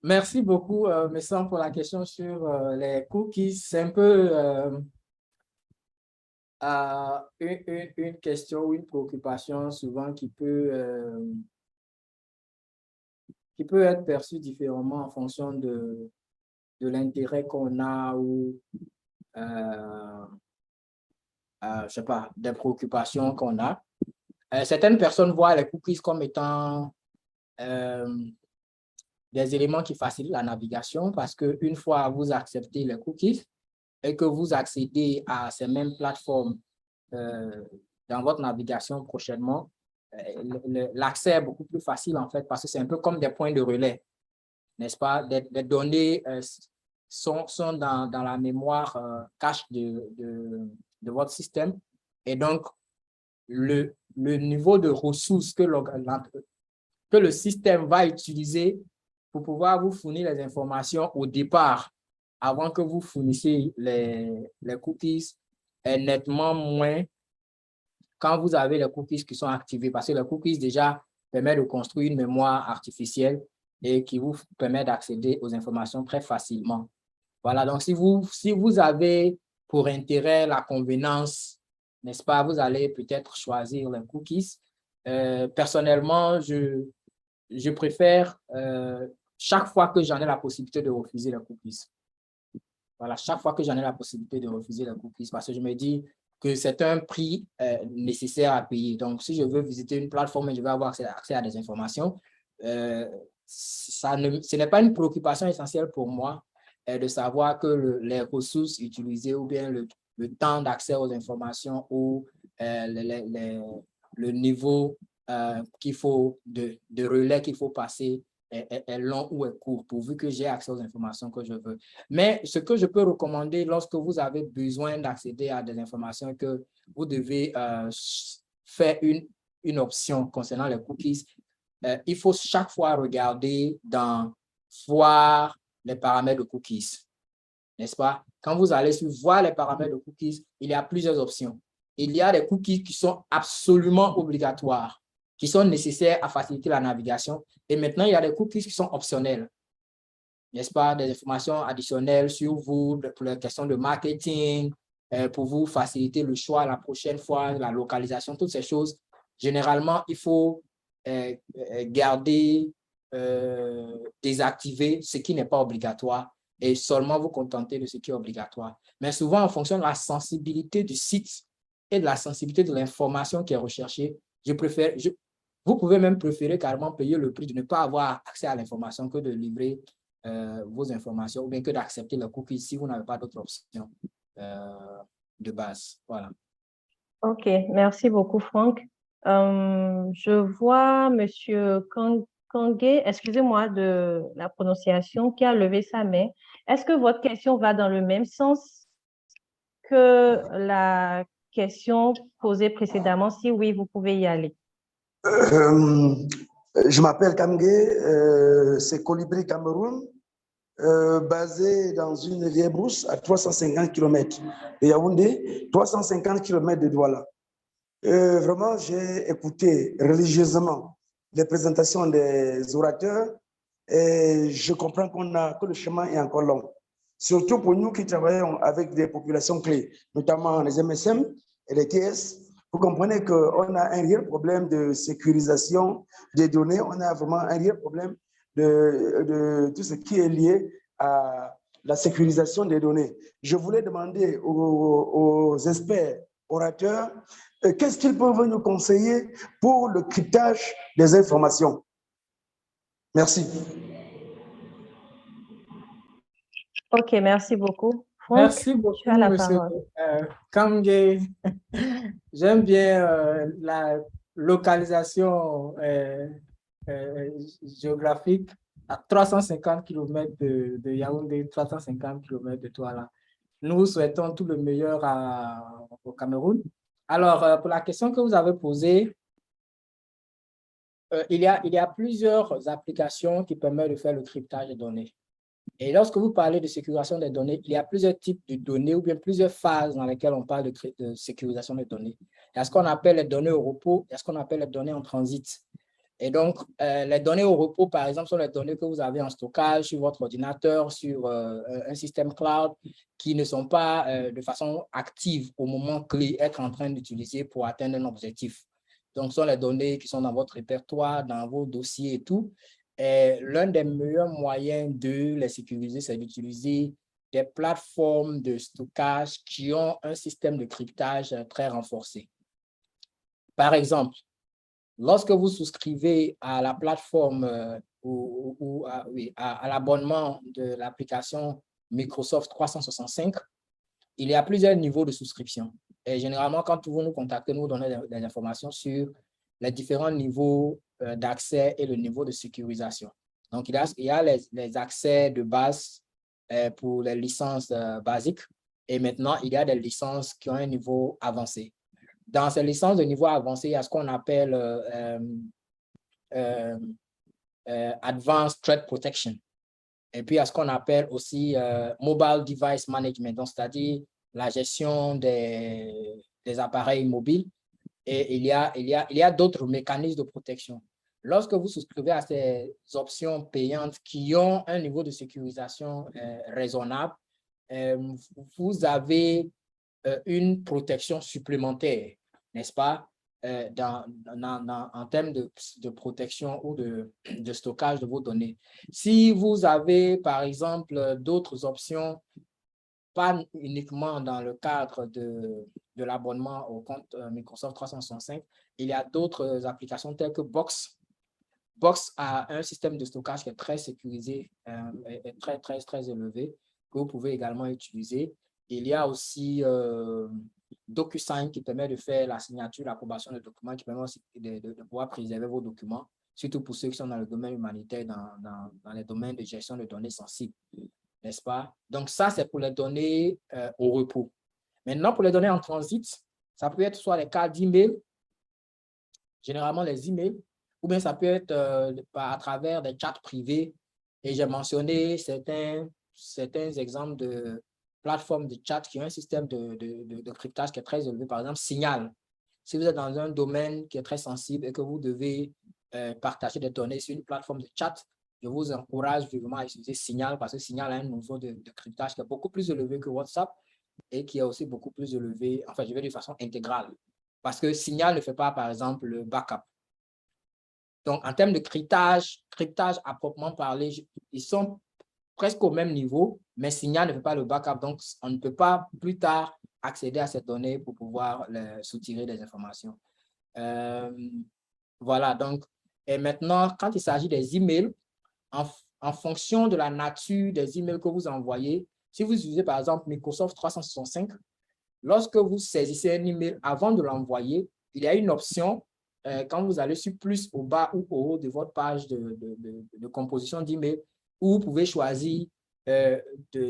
Merci beaucoup, Messon, pour la question sur les cookies. C'est un peu une question ou une préoccupation souvent qui peut être perçue différemment en fonction de l'intérêt qu'on a ou, je sais pas, des préoccupations qu'on a. Certaines personnes voient les cookies comme étant des éléments qui facilitent la navigation parce qu'une fois vous acceptez les cookies et que vous accédez à ces mêmes plateformes dans votre navigation prochainement, l'accès est beaucoup plus facile en fait parce que c'est un peu comme des points de relais, n'est-ce pas? Des données sont dans la mémoire cache de votre système et donc le niveau de ressources que le système va utiliser pour pouvoir vous fournir les informations au départ, avant que vous fournissiez les cookies, est nettement moins quand vous avez les cookies qui sont activés, parce que les cookies déjà permettent de construire une mémoire artificielle et qui vous permet d'accéder aux informations très facilement. Voilà, donc si vous avez pour intérêt la convenance, n'est-ce pas, vous allez peut-être choisir les cookies. Personnellement, je préfère chaque fois que j'en ai la possibilité de refuser les cookies. Voilà, chaque fois que j'en ai la possibilité de refuser les cookies, parce que je me dis que c'est un prix nécessaire à payer. Donc, si je veux visiter une plateforme et je veux avoir accès à des informations, ce n'est pas une préoccupation essentielle pour moi de savoir que les ressources utilisées ou bien le temps d'accès aux informations ou le niveau qu'il faut de relais qu'il faut passer est long ou est court, pourvu que j'ai accès aux informations que je veux. Mais ce que je peux recommander lorsque vous avez besoin d'accéder à des informations, que vous devez faire une option concernant les cookies, il faut chaque fois regarder voir les paramètres de cookies, n'est-ce pas? Quand vous allez sur voir les paramètres de cookies, il y a plusieurs options. Il y a des cookies qui sont absolument obligatoires, qui sont nécessaires à faciliter la navigation. Et maintenant, il y a des cookies qui sont optionnels, n'est-ce pas? Des informations additionnelles sur vous, pour les questions de marketing, pour vous faciliter le choix la prochaine fois, la localisation, toutes ces choses. Généralement, il faut désactiver ce qui n'est pas obligatoire et seulement vous contenter de ce qui est obligatoire. Mais souvent, en fonction de la sensibilité du site et de la sensibilité de l'information qui est recherchée, vous pouvez même préférer carrément payer le prix de ne pas avoir accès à l'information que de livrer vos informations ou bien que d'accepter le cookie si vous n'avez pas d'autre option de base. Voilà. OK, merci beaucoup, Franck. Je vois M. Kangé, excusez-moi de la prononciation, qui a levé sa main. Est-ce que votre question va dans le même sens que la questions posées précédemment? Si oui, vous pouvez y aller. Je m'appelle Kamge, c'est Colibri Cameroun, basé dans une vieille brousse à 350 km de Yaoundé, 350 km de Douala. Vraiment, j'ai écouté religieusement les présentations des orateurs et je comprends que le chemin est encore long. Surtout pour nous qui travaillons avec des populations clés, notamment les MSM et les TS. Vous comprenez qu'on a un réel problème de sécurisation des données, on a vraiment un réel problème de tout ce qui est lié à la sécurisation des données. Je voulais demander aux experts orateurs qu'est-ce qu'ils peuvent nous conseiller pour le cryptage des informations. Merci. OK, merci beaucoup. Franck, Merci beaucoup, tu as la monsieur parole. Kamge. J'aime bien la localisation géographique à 350 km de Yaoundé, 350 km de Douala. Nous vous souhaitons tout le meilleur au Cameroun. Alors, pour la question que vous avez posée, il y a plusieurs applications qui permettent de faire le cryptage des données. Et lorsque vous parlez de sécurisation des données, il y a plusieurs types de données ou bien plusieurs phases dans lesquelles on parle de sécurisation des données. Il y a ce qu'on appelle les données au repos, il y a ce qu'on appelle les données en transit. Et donc, les données au repos, par exemple, sont les données que vous avez en stockage sur votre ordinateur, sur un système cloud, qui ne sont pas de façon active au moment clé être en train d'utiliser pour atteindre un objectif. Donc, ce sont les données qui sont dans votre répertoire, dans vos dossiers et tout. L'un des meilleurs moyens de les sécuriser, c'est d'utiliser des plateformes de stockage qui ont un système de cryptage très renforcé. Par exemple, lorsque vous souscrivez à la plateforme ou à l'abonnement de l'application Microsoft 365, il y a plusieurs niveaux de souscription. Et généralement, quand vous nous contactez, nous vous donnons des informations sur les différents niveaux d'accès et le niveau de sécurisation. Donc, il y a les accès de base pour les licences basiques et maintenant, il y a des licences qui ont un niveau avancé. Dans ces licences de niveau avancé, il y a ce qu'on appelle Advanced Threat Protection. Et puis, il y a ce qu'on appelle aussi Mobile Device Management, c'est-à-dire la gestion des appareils mobiles. Et il y a d'autres mécanismes de protection. Lorsque vous souscrivez à ces options payantes qui ont un niveau de sécurisation raisonnable, vous avez une protection supplémentaire, n'est-ce pas, en termes de protection ou de stockage de vos données. Si vous avez, par exemple, d'autres options, pas uniquement dans le cadre de l'abonnement au compte Microsoft 365, il y a d'autres applications telles que Box. Box a un système de stockage qui est très sécurisé, est très élevé, que vous pouvez également utiliser. Il y a aussi DocuSign qui permet de faire la signature, l'approbation de documents, qui permet aussi de pouvoir préserver vos documents, surtout pour ceux qui sont dans le domaine humanitaire, dans les domaines de gestion de données sensibles, n'est-ce pas? Donc, ça, c'est pour les données au repos. Maintenant, pour les données en transit, ça peut être soit les cartes d'email, généralement les emails, ou bien ça peut être à travers des chats privés. Et j'ai mentionné certains exemples de plateformes de chat qui ont un système de cryptage qui est très élevé. Par exemple, Signal. Si vous êtes dans un domaine qui est très sensible et que vous devez partager des données sur une plateforme de chat, je vous encourage vivement à utiliser Signal parce que Signal a un niveau de cryptage qui est beaucoup plus élevé que WhatsApp et qui est aussi beaucoup plus élevé, enfin, je vais de façon intégrale. Parce que Signal ne fait pas, par exemple, le backup. Donc, en termes de cryptage à proprement parler, ils sont presque au même niveau, mais Signal ne fait pas le backup. Donc, on ne peut pas plus tard accéder à ces données pour pouvoir soutirer des informations. Voilà, donc, et maintenant, quand il s'agit des emails, en fonction de la nature des emails que vous envoyez, si vous utilisez par exemple Microsoft 365, lorsque vous saisissez un email avant de l'envoyer, il y a une option quand vous allez sur plus au bas ou au haut de votre page de composition d'email, où vous pouvez choisir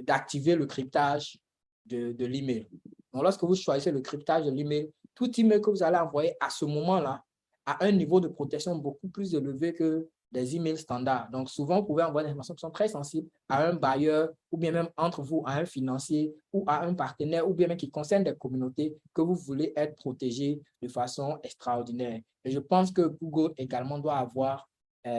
d'activer le cryptage de l'email. Donc, lorsque vous choisissez le cryptage de l'email, tout email que vous allez envoyer à ce moment-là a un niveau de protection beaucoup plus élevé que des emails standards. Donc, souvent, vous pouvez envoyer des informations qui sont très sensibles à un bailleur ou bien même entre vous, à un financier ou à un partenaire ou bien même qui concerne des communautés que vous voulez être protégé de façon extraordinaire. Et je pense que Google également doit avoir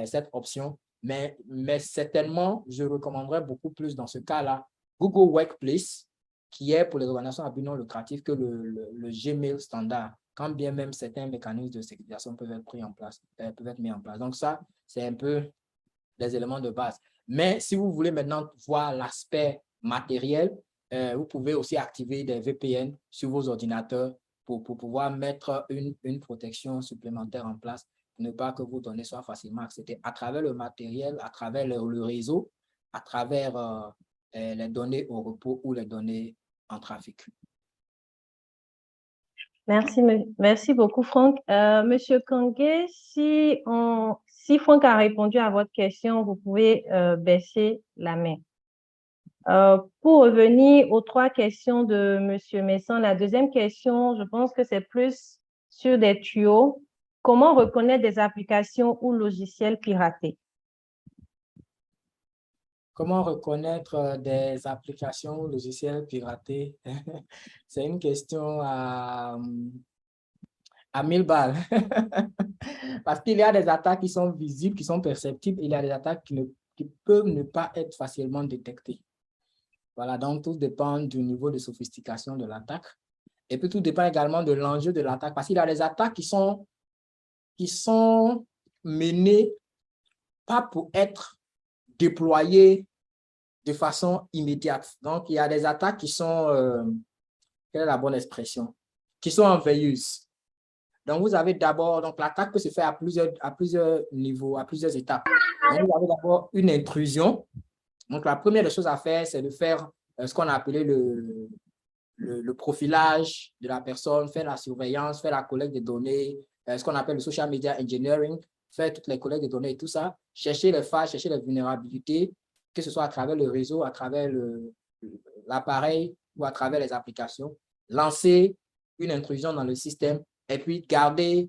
cette option, mais certainement, je recommanderais beaucoup plus dans ce cas-là Google Workplace, qui est pour les organisations à but non lucratif que le Gmail standard, quand bien même certains mécanismes de sécurisation peuvent être mis en place. Donc ça, c'est un peu les éléments de base. Mais si vous voulez maintenant voir l'aspect matériel, vous pouvez aussi activer des VPN sur vos ordinateurs pour pouvoir mettre une protection supplémentaire en place pour ne pas que vos données soient facilement accédées à travers le matériel, à travers le réseau, à travers les données au repos ou les données en trafic. Merci beaucoup, Franck. Monsieur Kangué, si Franck a répondu à votre question, vous pouvez baisser la main. Pour revenir aux 3 questions de Monsieur Messon, la deuxième question, je pense que c'est plus sur des tuyaux. Comment reconnaître des applications ou logiciels piratés? Comment reconnaître des applications ou logiciels piratés? C'est une question à 1000 balles. Parce qu'il y a des attaques qui sont visibles, qui sont perceptibles, et il y a des attaques qui peuvent ne pas être facilement détectées. Voilà, donc tout dépend du niveau de sophistication de l'attaque. Et puis tout dépend également de l'enjeu de l'attaque. Parce qu'il y a des attaques qui sont menées pas pour être déployées de façon immédiate. Donc, il y a des attaques qui sont, quelle est la bonne expression? Qui sont en veilleuse. Donc, vous avez d'abord, donc l'attaque peut se faire à plusieurs niveaux, à plusieurs étapes. Donc, vous avez d'abord une intrusion. Donc, la première des choses à faire, c'est de faire ce qu'on a appelé le profilage de la personne, faire la surveillance, faire la collecte des données, ce qu'on appelle le social media engineering, faire toutes les collectes de données et tout ça, chercher les failles, chercher les vulnérabilités, que ce soit à travers le réseau, à travers l'appareil ou à travers les applications, lancer une intrusion dans le système et puis garder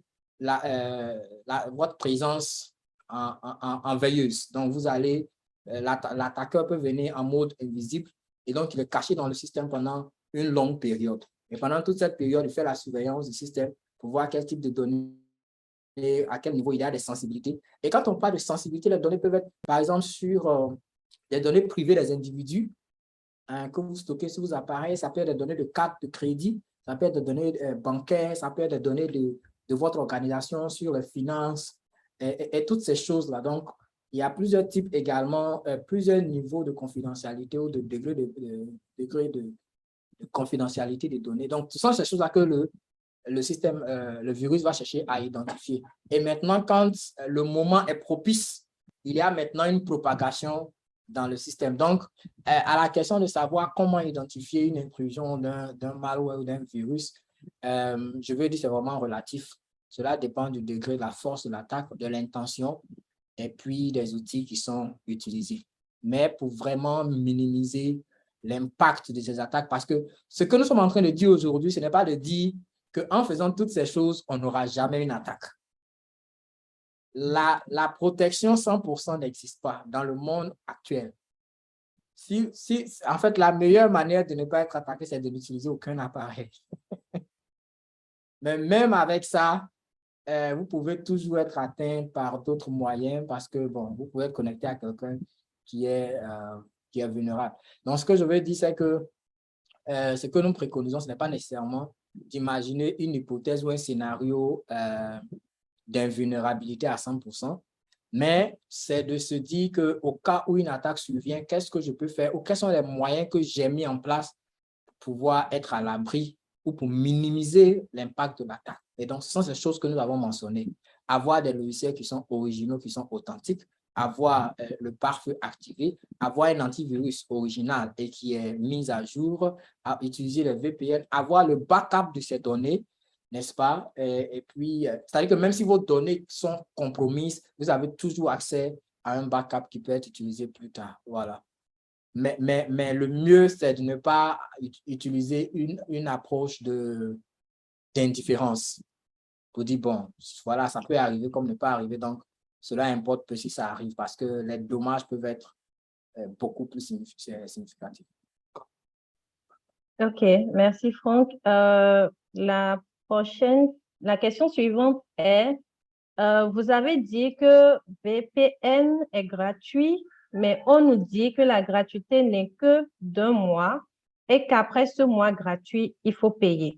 votre présence en veilleuse. Donc, vous allez, l'attaqueur peut venir en mode invisible et donc il est caché dans le système pendant une longue période. Et pendant toute cette période, il fait la surveillance du système pour voir quel type de données, à quel niveau il y a des sensibilités. Et quand on parle de sensibilité, les données peuvent être, par exemple, sur des données privées des individus que vous stockez sur vos appareils. Ça peut être des données de carte de crédit, ça peut être des données bancaires, ça peut être des données de votre organisation sur les finances et toutes ces choses-là. Donc, il y a plusieurs types également, plusieurs niveaux de confidentialité ou de degré de confidentialité des données. Donc, ce sont ces choses-là que le système, le virus va chercher à identifier. Et maintenant, quand le moment est propice, il y a maintenant une propagation dans le système. Donc, à la question de savoir comment identifier une intrusion d'un malware ou d'un virus, je veux dire c'est vraiment relatif. Cela dépend du degré de la force de l'attaque, de l'intention et puis des outils qui sont utilisés. Mais pour vraiment minimiser l'impact de ces attaques, parce que ce que nous sommes en train de dire aujourd'hui, ce n'est pas de dire qu'en faisant toutes ces choses, on n'aura jamais une attaque. La protection 100% n'existe pas dans le monde actuel. En fait, la meilleure manière de ne pas être attaqué, c'est de n'utiliser aucun appareil. Mais même avec ça, vous pouvez toujours être atteint par d'autres moyens parce que, bon, vous pouvez être connecté à quelqu'un qui est vulnérable. Donc, ce que je veux dire, c'est que ce que nous préconisons, ce n'est pas nécessairement d'imaginer une hypothèse ou un scénario d'invulnérabilité à 100%, mais c'est de se dire qu'au cas où une attaque survient, qu'est-ce que je peux faire ou quels sont les moyens que j'ai mis en place pour pouvoir être à l'abri ou pour minimiser l'impact de l'attaque. Et donc, ce sont ces choses que nous avons mentionnées. Avoir des logiciels qui sont originaux, qui sont authentiques, avoir le pare-feu activé, avoir un antivirus original et qui est mis à jour, à utiliser les VPN, avoir le backup de ces données, n'est-ce pas? Et puis, c'est-à-dire que même si vos données sont compromises, vous avez toujours accès à un backup qui peut être utilisé plus tard. Voilà. Mais le mieux, c'est de ne pas utiliser une approche d'indifférence pour dire, bon, voilà, ça peut arriver comme ne pas arriver. Donc, cela importe peu si ça arrive parce que les dommages peuvent être beaucoup plus significatifs. OK, merci Franck. La question suivante est, vous avez dit que VPN est gratuit, mais on nous dit que la gratuité n'est que d'1 mois et qu'après ce mois gratuit, il faut payer.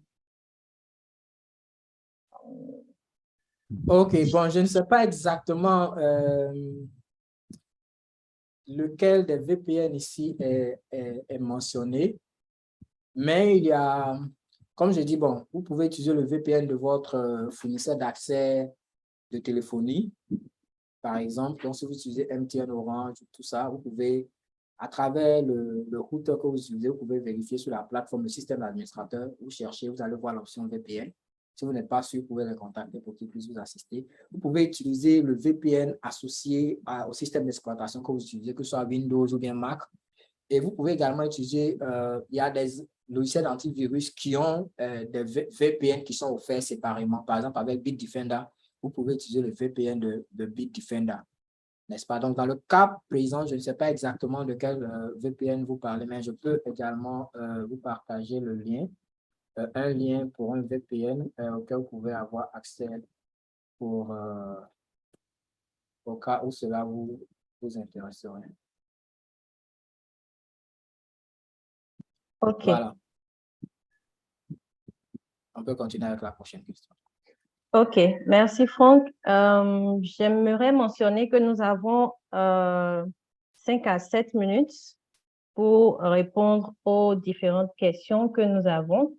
OK, bon, je ne sais pas exactement lequel des VPN ici est mentionné, mais il y a, comme je dis, bon, vous pouvez utiliser le VPN de votre fournisseur d'accès de téléphonie, par exemple. Donc, si vous utilisez MTN, Orange, tout ça, vous pouvez, à travers le routeur que vous utilisez, vous pouvez vérifier sur la plateforme le système administrateur, vous cherchez, vous allez voir l'option VPN. Si vous n'êtes pas sûr, vous pouvez les contacter pour qu'ils puissent vous assister. Vous pouvez utiliser le VPN associé au système d'exploitation que vous utilisez, que ce soit Windows ou bien Mac. Et vous pouvez également utiliser, il y a des logiciels d'antivirus qui ont des VPN qui sont offerts séparément. Par exemple, avec Bitdefender, vous pouvez utiliser le VPN de Bitdefender, n'est-ce pas? Donc, dans le cas présent, je ne sais pas exactement de quel VPN vous parlez, mais je peux également vous partager le lien, un lien pour un VPN auquel vous pouvez avoir accès au cas où cela vous intéresserait. OK. Voilà. On peut continuer avec la prochaine question. OK, merci Franck. J'aimerais mentionner que nous avons 5 à 7 minutes pour répondre aux différentes questions que nous avons.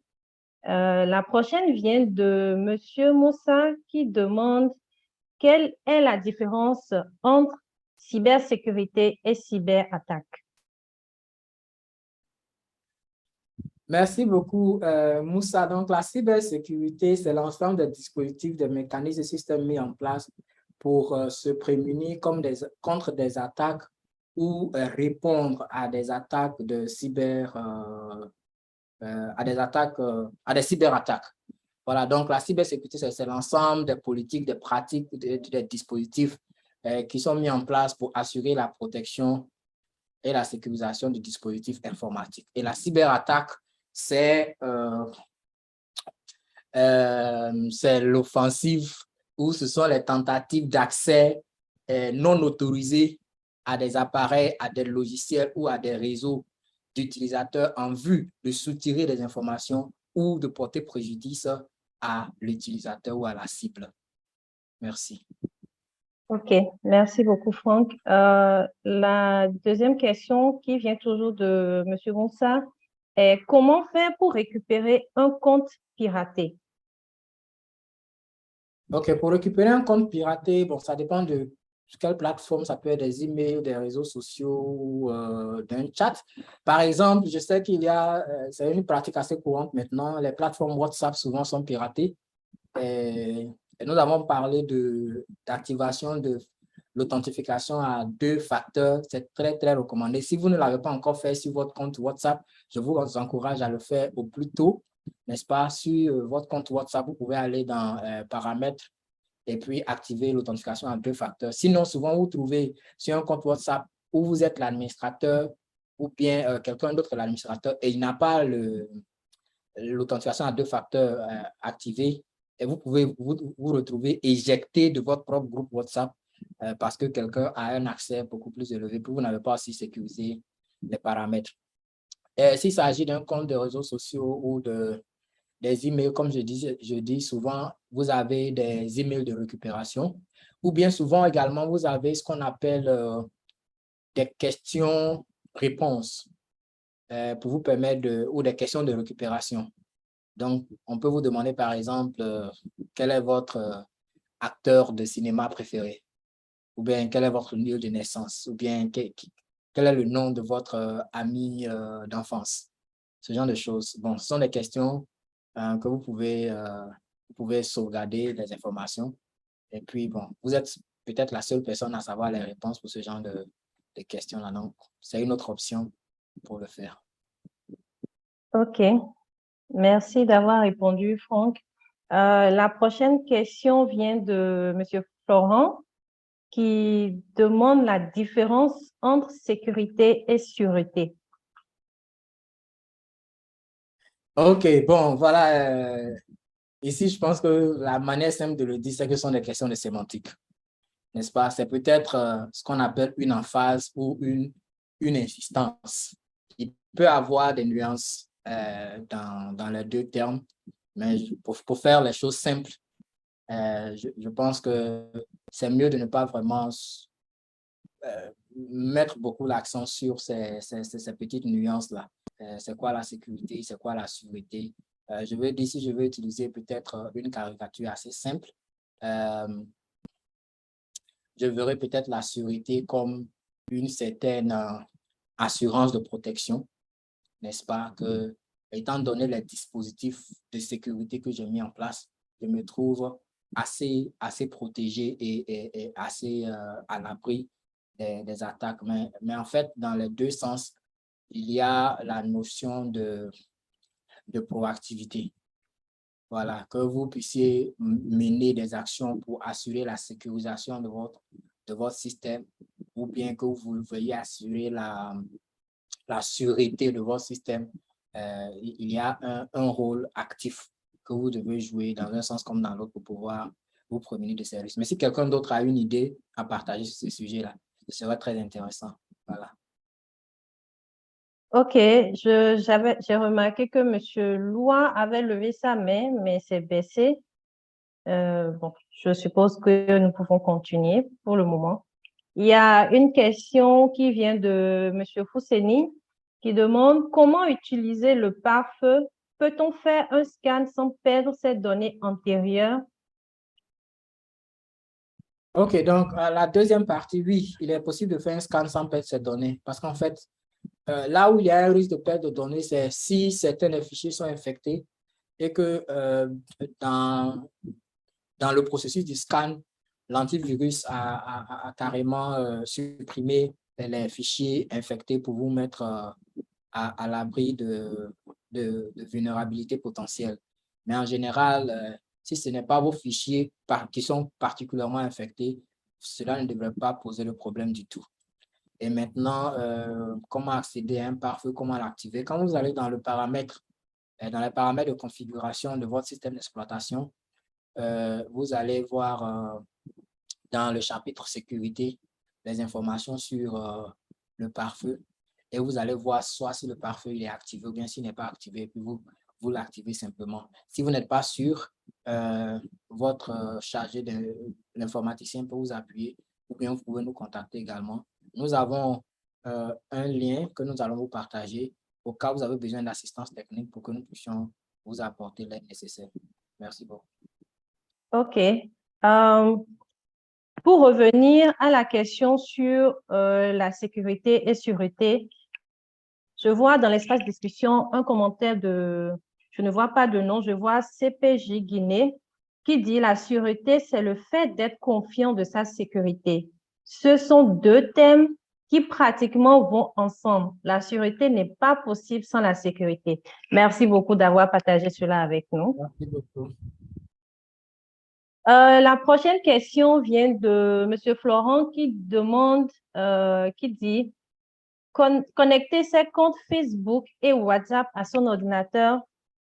La prochaine vient de Monsieur Moussa qui demande quelle est la différence entre cybersécurité et cyberattaque. Merci beaucoup, Moussa. Donc, la cybersécurité, c'est l'ensemble des dispositifs, des mécanismes et systèmes mis en place pour se prémunir contre des attaques ou répondre à des attaques de à des cyberattaques. Voilà, donc la cybersécurité, c'est l'ensemble des politiques, des pratiques, des dispositifs qui sont mis en place pour assurer la protection et la sécurisation du dispositif informatique. Et la cyberattaque, c'est l'offensive où ce sont les tentatives d'accès non autorisés à des appareils, à des logiciels ou à des réseaux d'utilisateurs en vue de soutirer des informations ou de porter préjudice à l'utilisateur ou à la cible. Merci. OK, merci beaucoup, Franck. La deuxième question qui vient toujours de M. Moussa est comment faire pour récupérer un compte piraté? OK, pour récupérer un compte piraté, bon, ça dépend de quelle plateforme, ça peut être des emails, des réseaux sociaux ou d'un chat. Par exemple, je sais qu'il y a, c'est une pratique assez courante maintenant, les plateformes WhatsApp souvent sont piratées. Et nous avons parlé d'activation de l'authentification à 2 facteurs. C'est très, très recommandé. Si vous ne l'avez pas encore fait sur votre compte WhatsApp, je vous encourage à le faire au plus tôt, n'est-ce pas? Sur votre compte WhatsApp, vous pouvez aller dans paramètres et puis activer l'authentification à 2 facteurs. Sinon, souvent, vous trouvez sur un compte WhatsApp où vous êtes l'administrateur ou bien quelqu'un d'autre est l'administrateur et il n'a pas l'authentification à 2 facteurs activée. Et vous pouvez vous retrouver éjecté de votre propre groupe WhatsApp parce que quelqu'un a un accès beaucoup plus élevé, puis vous n'avez pas aussi sécurisé les paramètres. S'il s'agit d'un compte de réseaux sociaux ou des emails, comme je dis souvent, vous avez des emails de récupération ou bien souvent également, vous avez ce qu'on appelle des questions-réponses pour vous permettre ou des questions de récupération. Donc, on peut vous demander, par exemple, quel est votre acteur de cinéma préféré? Ou bien, quel est votre lieu de naissance? Ou bien, quel est le nom de votre ami d'enfance? Ce genre de choses. Bon, ce sont des questions que vous pouvez sauvegarder les informations. Et puis, bon, vous êtes peut-être la seule personne à savoir les réponses pour ce genre de questions-là. Donc, c'est une autre option pour le faire. OK. Merci d'avoir répondu, Franck. La prochaine question vient de M. Florent qui demande la différence entre sécurité et sûreté. OK, bon, voilà. Ici, je pense que la manière simple de le dire, c'est que ce sont des questions de sémantique, n'est-ce pas? C'est peut-être ce qu'on appelle une emphase ou une insistance. Il peut avoir des nuances dans les deux termes, mais pour faire les choses simples, je pense que c'est mieux de ne pas vraiment mettre beaucoup l'accent sur ces petites nuances-là. C'est quoi la sécurité, c'est quoi la sécurité. Je veux dire, si je veux utiliser peut-être une caricature assez simple, je verrais peut-être la sécurité comme une certaine assurance de protection, n'est-ce pas, que étant donné les dispositifs de sécurité que j'ai mis en place, je me trouve assez protégé et assez à l'abri des attaques. Mais en fait, dans les deux sens, il y a la notion de proactivité. Voilà, que vous puissiez mener des actions pour assurer la sécurisation de votre système, ou bien que vous veuillez assurer la sûreté de votre système. Il y a un rôle actif que vous devez jouer dans un sens comme dans l'autre pour pouvoir vous prémunir de ces risques. Mais si quelqu'un d'autre a une idée à partager sur ce sujet-là, ce serait très intéressant. Voilà. OK, j'ai remarqué que M. Loua avait levé sa main, mais c'est baissé. Bon, je suppose que nous pouvons continuer pour le moment. Il y a une question qui vient de M. Fousseni qui demande comment utiliser le pare-feu. Peut-on faire un scan sans perdre ces données antérieures? OK, donc la deuxième partie, oui, il est possible de faire un scan sans perdre ces données parce qu'en fait, là où il y a un risque de perte de données, c'est si certains des fichiers sont infectés et que dans le processus du scan, l'antivirus a carrément supprimé les fichiers infectés pour vous mettre à l'abri de vulnérabilités potentielles. Mais en général, si ce n'est pas vos fichiers qui sont particulièrement infectés, cela ne devrait pas poser le problème du tout. Et maintenant, comment accéder à un pare-feu, comment l'activer? Quand vous allez dans les paramètres de configuration de votre système d'exploitation, vous allez voir dans le chapitre sécurité les informations sur le pare-feu et vous allez voir soit si le pare-feu est activé ou bien s'il n'est pas activé, puis vous l'activez simplement. Si vous n'êtes pas sûr, votre chargé de l'informaticien peut vous appuyer ou bien vous pouvez nous contacter également. Nous avons un lien que nous allons vous partager au cas où vous avez besoin d'assistance technique pour que nous puissions vous apporter l'aide nécessaire. Merci beaucoup. OK. Pour revenir à la question sur la sécurité et sûreté, je vois dans l'espace discussion un commentaire je ne vois pas de nom, je vois CPJ Guinée qui dit la sûreté, c'est le fait d'être confiant de sa sécurité. Ce sont deux thèmes qui pratiquement vont ensemble. La sûreté n'est pas possible sans la sécurité. Merci beaucoup d'avoir partagé cela avec nous. Merci beaucoup. La prochaine question vient de M. Florent qui demande, qui dit, connecter ses comptes Facebook et WhatsApp à son ordinateur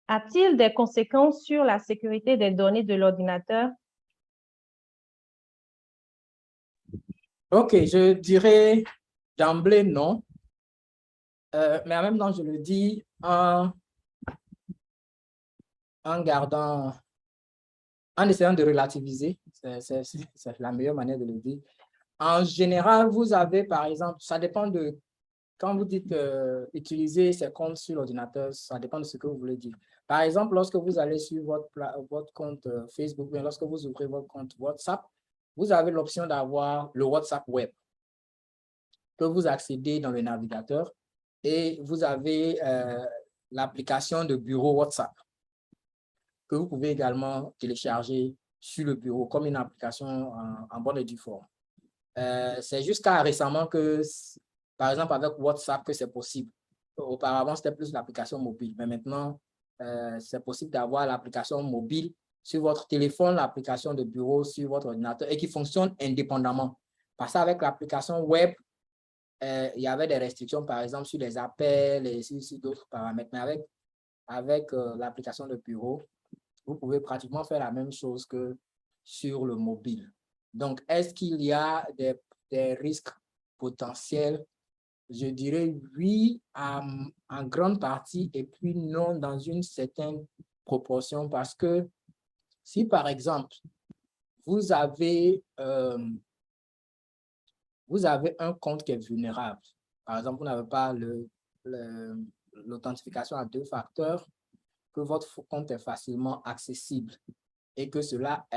a-t-il des conséquences sur la sécurité des données de l'ordinateur? OK, je dirais d'emblée non. Mais en même temps, je le dis en essayant de relativiser. C'est la meilleure manière de le dire. En général, vous avez, par exemple, ça dépend de, quand vous dites utiliser ces comptes sur l'ordinateur, ça dépend de ce que vous voulez dire. Par exemple, lorsque vous allez sur votre compte Facebook, bien lorsque vous ouvrez votre compte WhatsApp, vous avez l'option d'avoir le WhatsApp Web que vous accédez dans le navigateur et vous avez l'application de bureau WhatsApp que vous pouvez également télécharger sur le bureau comme une application en bonne et due forme. C'est jusqu'à récemment que, par exemple, avec WhatsApp, que c'est possible. auparavant, c'était plus l'application mobile, mais maintenant, c'est possible d'avoir l'application mobile sur votre téléphone, l'application de bureau sur votre ordinateur et qui fonctionne indépendamment. Parce qu'avec l'application web, il y avait des restrictions, par exemple, sur les appels et sur d'autres paramètres. Mais avec l'application de bureau, vous pouvez pratiquement faire la même chose que sur le mobile. Donc, est-ce qu'il y a des risques potentiels? Je dirais oui en grande partie et puis non dans une certaine proportion parce que si, par exemple, vous avez un compte qui est vulnérable, par exemple, vous n'avez pas l'authentification à 2 facteurs, que votre compte est facilement accessible et que cela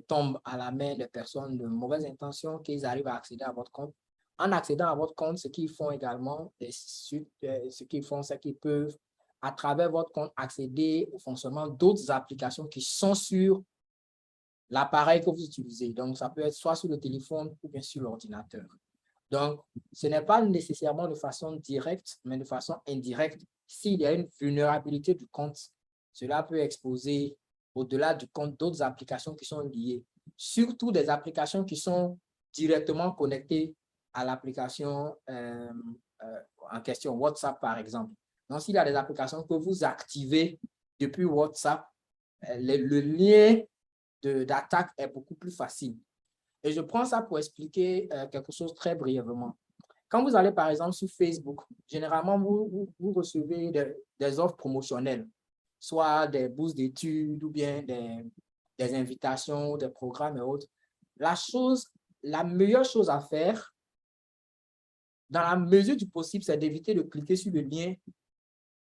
tombe à la main des personnes de mauvaise intention, qu'ils arrivent à accéder à votre compte. En accédant à votre compte, ce qu'ils font également, c'est qu'ils peuvent, à travers votre compte, accéder au fonctionnement d'autres applications qui sont sur l'appareil que vous utilisez. Donc, ça peut être soit sur le téléphone ou bien sur l'ordinateur. Donc, ce n'est pas nécessairement de façon directe, mais de façon indirecte. S'il y a une vulnérabilité du compte, cela peut exposer au-delà du compte d'autres applications qui sont liées, surtout des applications qui sont directement connectées à l'application en question, WhatsApp par exemple. Donc, s'il y a des applications que vous activez depuis WhatsApp, le lien d'attaque est beaucoup plus facile. Et je prends ça pour expliquer quelque chose très brièvement. Quand vous allez, par exemple, sur Facebook, généralement, vous recevez des offres promotionnelles, soit des bourses d'études ou bien des invitations, des programmes et autres. La meilleure chose à faire, dans la mesure du possible, c'est d'éviter de cliquer sur le lien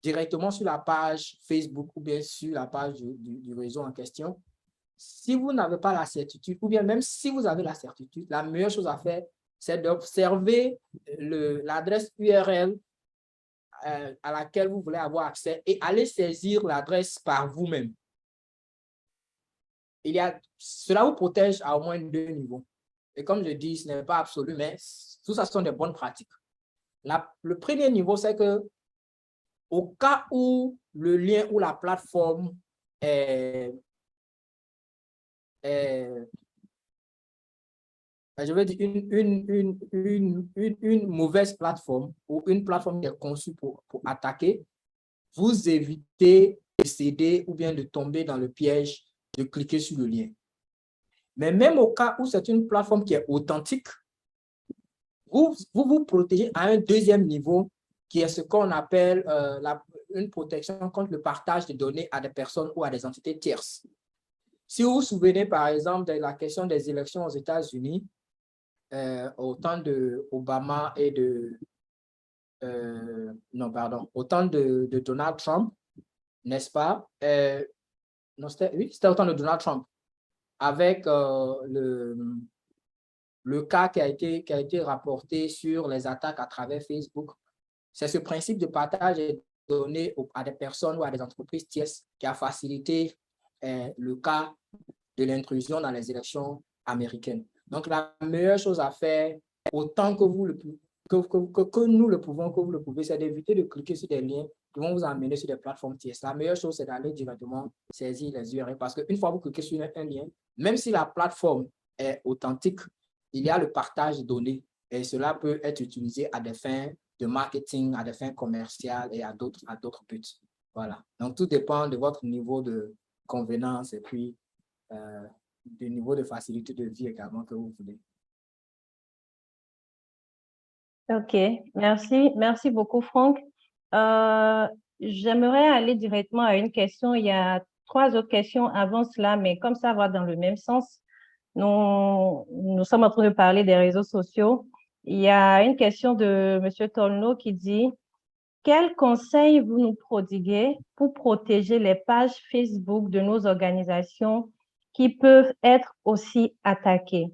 directement sur la page Facebook ou bien sur la page du réseau en question. Si vous n'avez pas la certitude, ou bien même si vous avez la certitude, la meilleure chose à faire, c'est d'observer l'adresse URL à laquelle vous voulez avoir accès et aller saisir l'adresse par vous-même. Cela vous protège à au moins 2 niveaux. Et comme je dis, ce n'est pas absolu, mais tout ça sont des bonnes pratiques. Le premier niveau, c'est que au cas où le lien ou la plateforme je veux dire une mauvaise plateforme ou une plateforme qui est conçue pour attaquer, vous évitez de céder ou bien de tomber dans le piège de cliquer sur le lien. Mais même au cas où c'est une plateforme qui est authentique, vous protégez à un deuxième niveau qui est ce qu'on appelle une protection contre le partage de données à des personnes ou à des entités tierces. Si vous vous souvenez, par exemple, de la question des élections aux États-Unis, au temps de Obama et au temps de Donald Trump, n'est-ce pas? Oui, c'était au temps de Donald Trump, avec le cas qui a été rapporté sur les attaques à travers Facebook. C'est ce principe de partage des données à des personnes ou à des entreprises tierces qui a facilité le cas de l'intrusion dans les élections américaines. Donc, la meilleure chose à faire, autant que nous le pouvons, que vous le pouvez, c'est d'éviter de cliquer sur des liens qui vont vous amener sur des plateformes tierces. La meilleure chose, c'est d'aller directement saisir les URL parce qu'une fois que vous cliquez sur un lien, même si la plateforme est authentique, il y a le partage de données et cela peut être utilisé à des fins de marketing, à des fins commerciales et à d'autres buts. Voilà. Donc, tout dépend de votre niveau de convenance et puis du niveau de facilité de vie également que vous voulez. OK, merci beaucoup, Franck. J'aimerais aller directement à une question. Il y a 3 autres questions avant cela, mais comme ça va dans le même sens. Nous sommes en train de parler des réseaux sociaux. Il y a une question de M. Tolno qui dit « Quels conseils vous nous prodiguez pour protéger les pages Facebook de nos organisations qui peuvent être aussi attaquées? »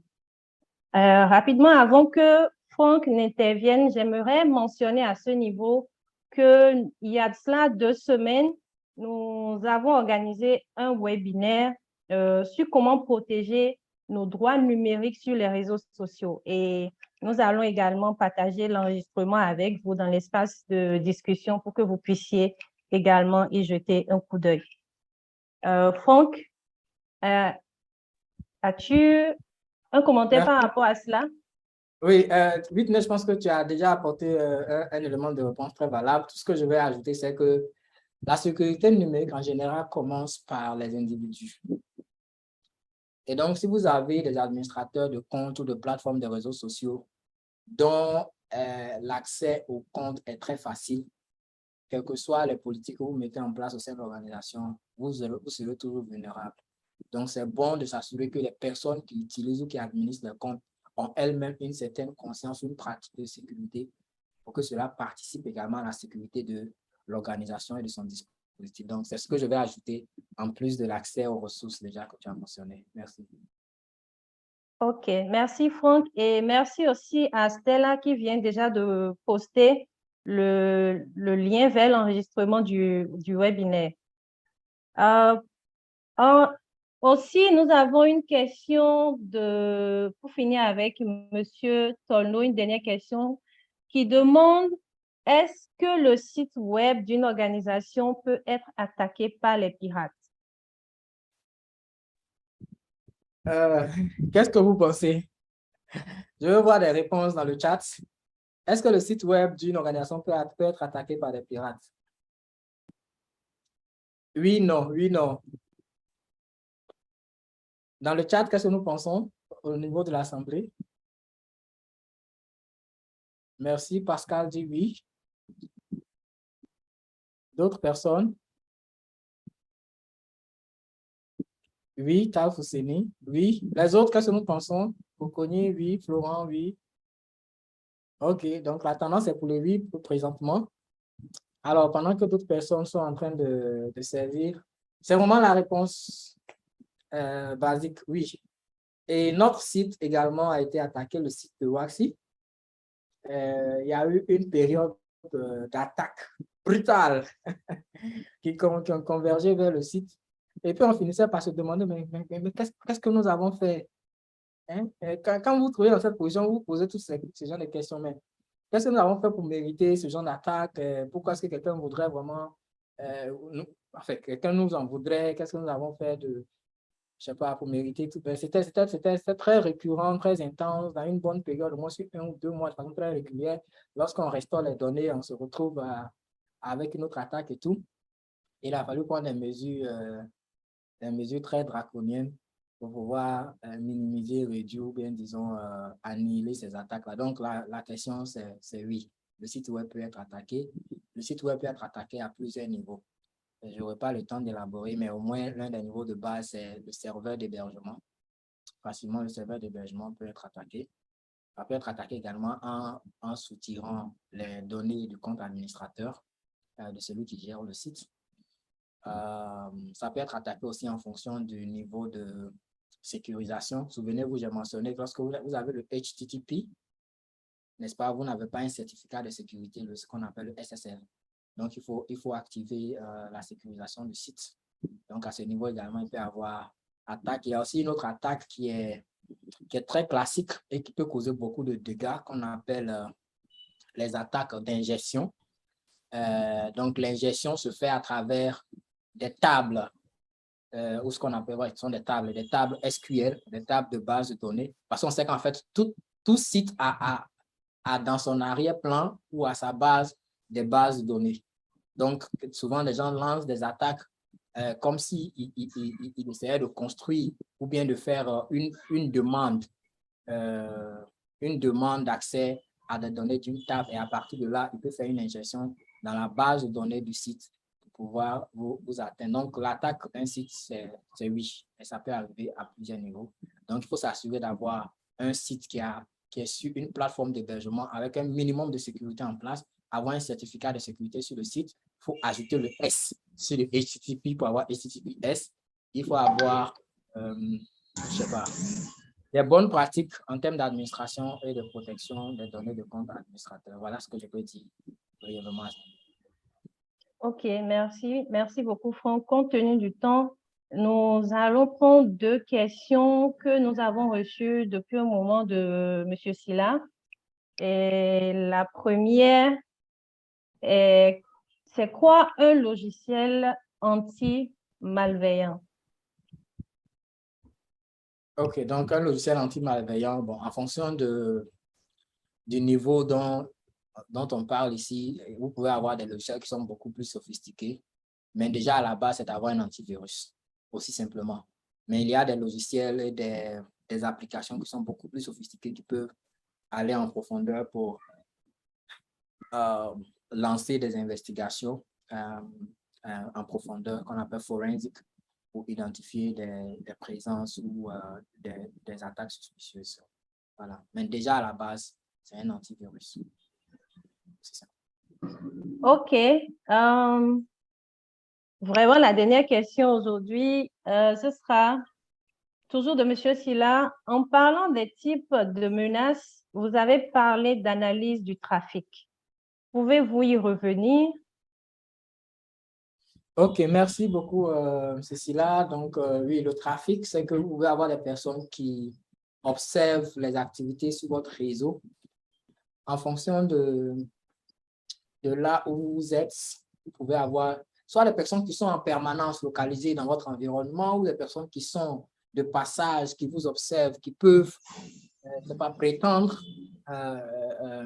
Rapidement, avant que Franck n'intervienne, j'aimerais mentionner à ce niveau qu'il y a de cela 2 semaines, nous avons organisé un webinaire sur comment protéger nos droits numériques sur les réseaux sociaux. Et nous allons également partager l'enregistrement avec vous dans l'espace de discussion pour que vous puissiez également y jeter un coup d'œil. Franck, as-tu un commentaire par rapport à cela? Oui, Whitney, je pense que tu as déjà apporté un élément de réponse très valable. Tout ce que je vais ajouter, c'est que la sécurité numérique, en général, commence par les individus. Et donc, si vous avez des administrateurs de comptes ou de plateformes de réseaux sociaux dont l'accès au compte est très facile, quelles que soient les politiques que vous mettez en place au sein de l'organisation, vous serez toujours vulnérable. Donc, c'est bon de s'assurer que les personnes qui utilisent ou qui administrent le compte ont elles-mêmes une certaine conscience, une pratique de sécurité pour que cela participe également à la sécurité de l'organisation et de son dispositif. Donc, c'est ce que je vais ajouter en plus de l'accès aux ressources déjà que tu as mentionné. Merci. OK, merci Franck et merci aussi à Stella qui vient déjà de poster le lien vers l'enregistrement du webinaire. Aussi, nous avons une question pour finir avec Monsieur Tolno, une dernière question qui demande est-ce que le site web d'une organisation peut être attaqué par les pirates? Qu'est-ce que vous pensez? Je veux voir des réponses dans le chat. Est-ce que le site web d'une organisation peut être attaqué par des pirates? Oui, non, oui, non. Dans le chat, qu'est-ce que nous pensons au niveau de l'Assemblée? Merci, Pascal dit oui. D'autres personnes? Oui, Taf Housseni, oui. Les autres, qu'est-ce que nous pensons? Fouconier, oui. Florent, oui. OK, donc la tendance est pour le oui présentement. Alors, pendant que d'autres personnes sont en train de servir, c'est vraiment la réponse basique, oui. Et notre site également a été attaqué, le site de Waxi. Il y a eu une période d'attaque brutale qui ont convergé vers le site. Et puis, on finissait par se demander, mais qu'est-ce que nous avons fait? Hein? Quand vous vous trouvez dans cette position, vous posez tous ces genres de questions. Mais qu'est-ce que nous avons fait pour mériter ce genre d'attaque? Pourquoi est-ce que quelqu'un voudrait vraiment... enfin, quelqu'un nous en voudrait? Qu'est-ce que nous avons fait de... Je ne sais pas, pour mériter tout? C'était très récurrent, très intense, dans une bonne période, au moins sur 1 ou 2 mois, de façon très régulière. Lorsqu'on restaure les données, on se retrouve avec une autre attaque et tout. Il a fallu prendre des mesures très draconiennes pour pouvoir minimiser, réduire ou bien, disons, annihiler ces attaques-là. Donc, la question, c'est oui. Le site web peut être attaqué. Le site web peut être attaqué à plusieurs niveaux. Je n'aurai pas le temps d'élaborer, mais au moins, l'un des niveaux de base, c'est le serveur d'hébergement. Facilement, le serveur d'hébergement peut être attaqué. Ça peut être attaqué également en soutirant les données du compte administrateur de celui qui gère le site. Ça peut être attaqué aussi en fonction du niveau de sécurisation. Souvenez-vous, j'ai mentionné que lorsque vous avez le HTTP, n'est-ce pas, vous n'avez pas un certificat de sécurité, ce qu'on appelle le SSL. Donc, il faut activer la sécurisation du site. Donc, à ce niveau également, il peut y avoir attaque. Il y a aussi une autre attaque qui est très classique et qui peut causer beaucoup de dégâts qu'on appelle les attaques d'ingestion. Donc, l'ingestion se fait à travers des tables, ou ce qu'on appelle, ce sont des tables SQL, des tables de base de données. Parce qu'on sait qu'en fait, tout site a dans son arrière-plan ou à sa base des bases de données. Donc, souvent, les gens lancent des attaques comme s'ils essayaient de construire ou bien de faire une demande d'accès à des données d'une table et à partir de là, il peut faire une ingestion dans la base de données du site pour pouvoir vous atteindre. Donc, l'attaque d'un site, c'est oui, et ça peut arriver à plusieurs niveaux. Donc, il faut s'assurer d'avoir un site qui est sur une plateforme d'hébergement avec un minimum de sécurité en place, avoir un certificat de sécurité sur le site. Il faut ajouter le S sur le HTTP pour avoir HTTPS. Il faut avoir, je ne sais pas, des bonnes pratiques en termes d'administration et de protection des données de compte administrateur. Voilà ce que je peux dire brièvement. OK, merci. Merci beaucoup, Franck. Compte tenu du temps, nous allons prendre 2 questions que nous avons reçues depuis un moment de M. Silla. Et la première est, c'est quoi un logiciel anti-malveillant? OK, donc un logiciel anti-malveillant, bon, en fonction du niveau dont on parle ici, vous pouvez avoir des logiciels qui sont beaucoup plus sophistiqués, mais déjà à la base, c'est d'avoir un antivirus, aussi simplement. Mais il y a des logiciels et des applications qui sont beaucoup plus sophistiquées, qui peuvent aller en profondeur pour lancer des investigations en profondeur qu'on appelle forensic, pour identifier des présences ou des attaques suspicieuses. Voilà. Mais déjà, à la base, c'est un antivirus. C'est ça. OK. Vraiment, la dernière question aujourd'hui, ce sera toujours de M. Silla. En parlant des types de menaces, vous avez parlé d'analyse du trafic. Pouvez-vous y revenir? OK, merci beaucoup, Cécilia. Donc, oui, le trafic, c'est que vous pouvez avoir des personnes qui observent les activités sur votre réseau en fonction de là où vous êtes. Vous pouvez avoir soit des personnes qui sont en permanence localisées dans votre environnement ou des personnes qui sont de passage, qui vous observent, qui peuvent ne pas prétendre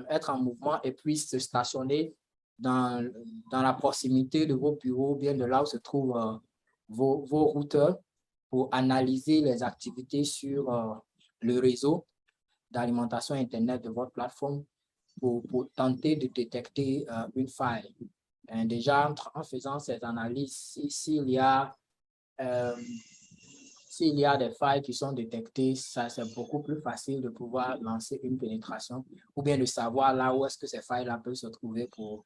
être en mouvement et puis se stationner dans la proximité de vos bureaux, bien de là où se trouvent vos routeurs pour analyser les activités sur le réseau d'alimentation Internet de votre plateforme pour tenter de détecter une faille. Déjà, en faisant cette analyse, s'il y a des failles qui sont détectées, ça c'est beaucoup plus facile de pouvoir lancer une pénétration ou bien de savoir là où est-ce que ces failles-là peuvent se trouver pour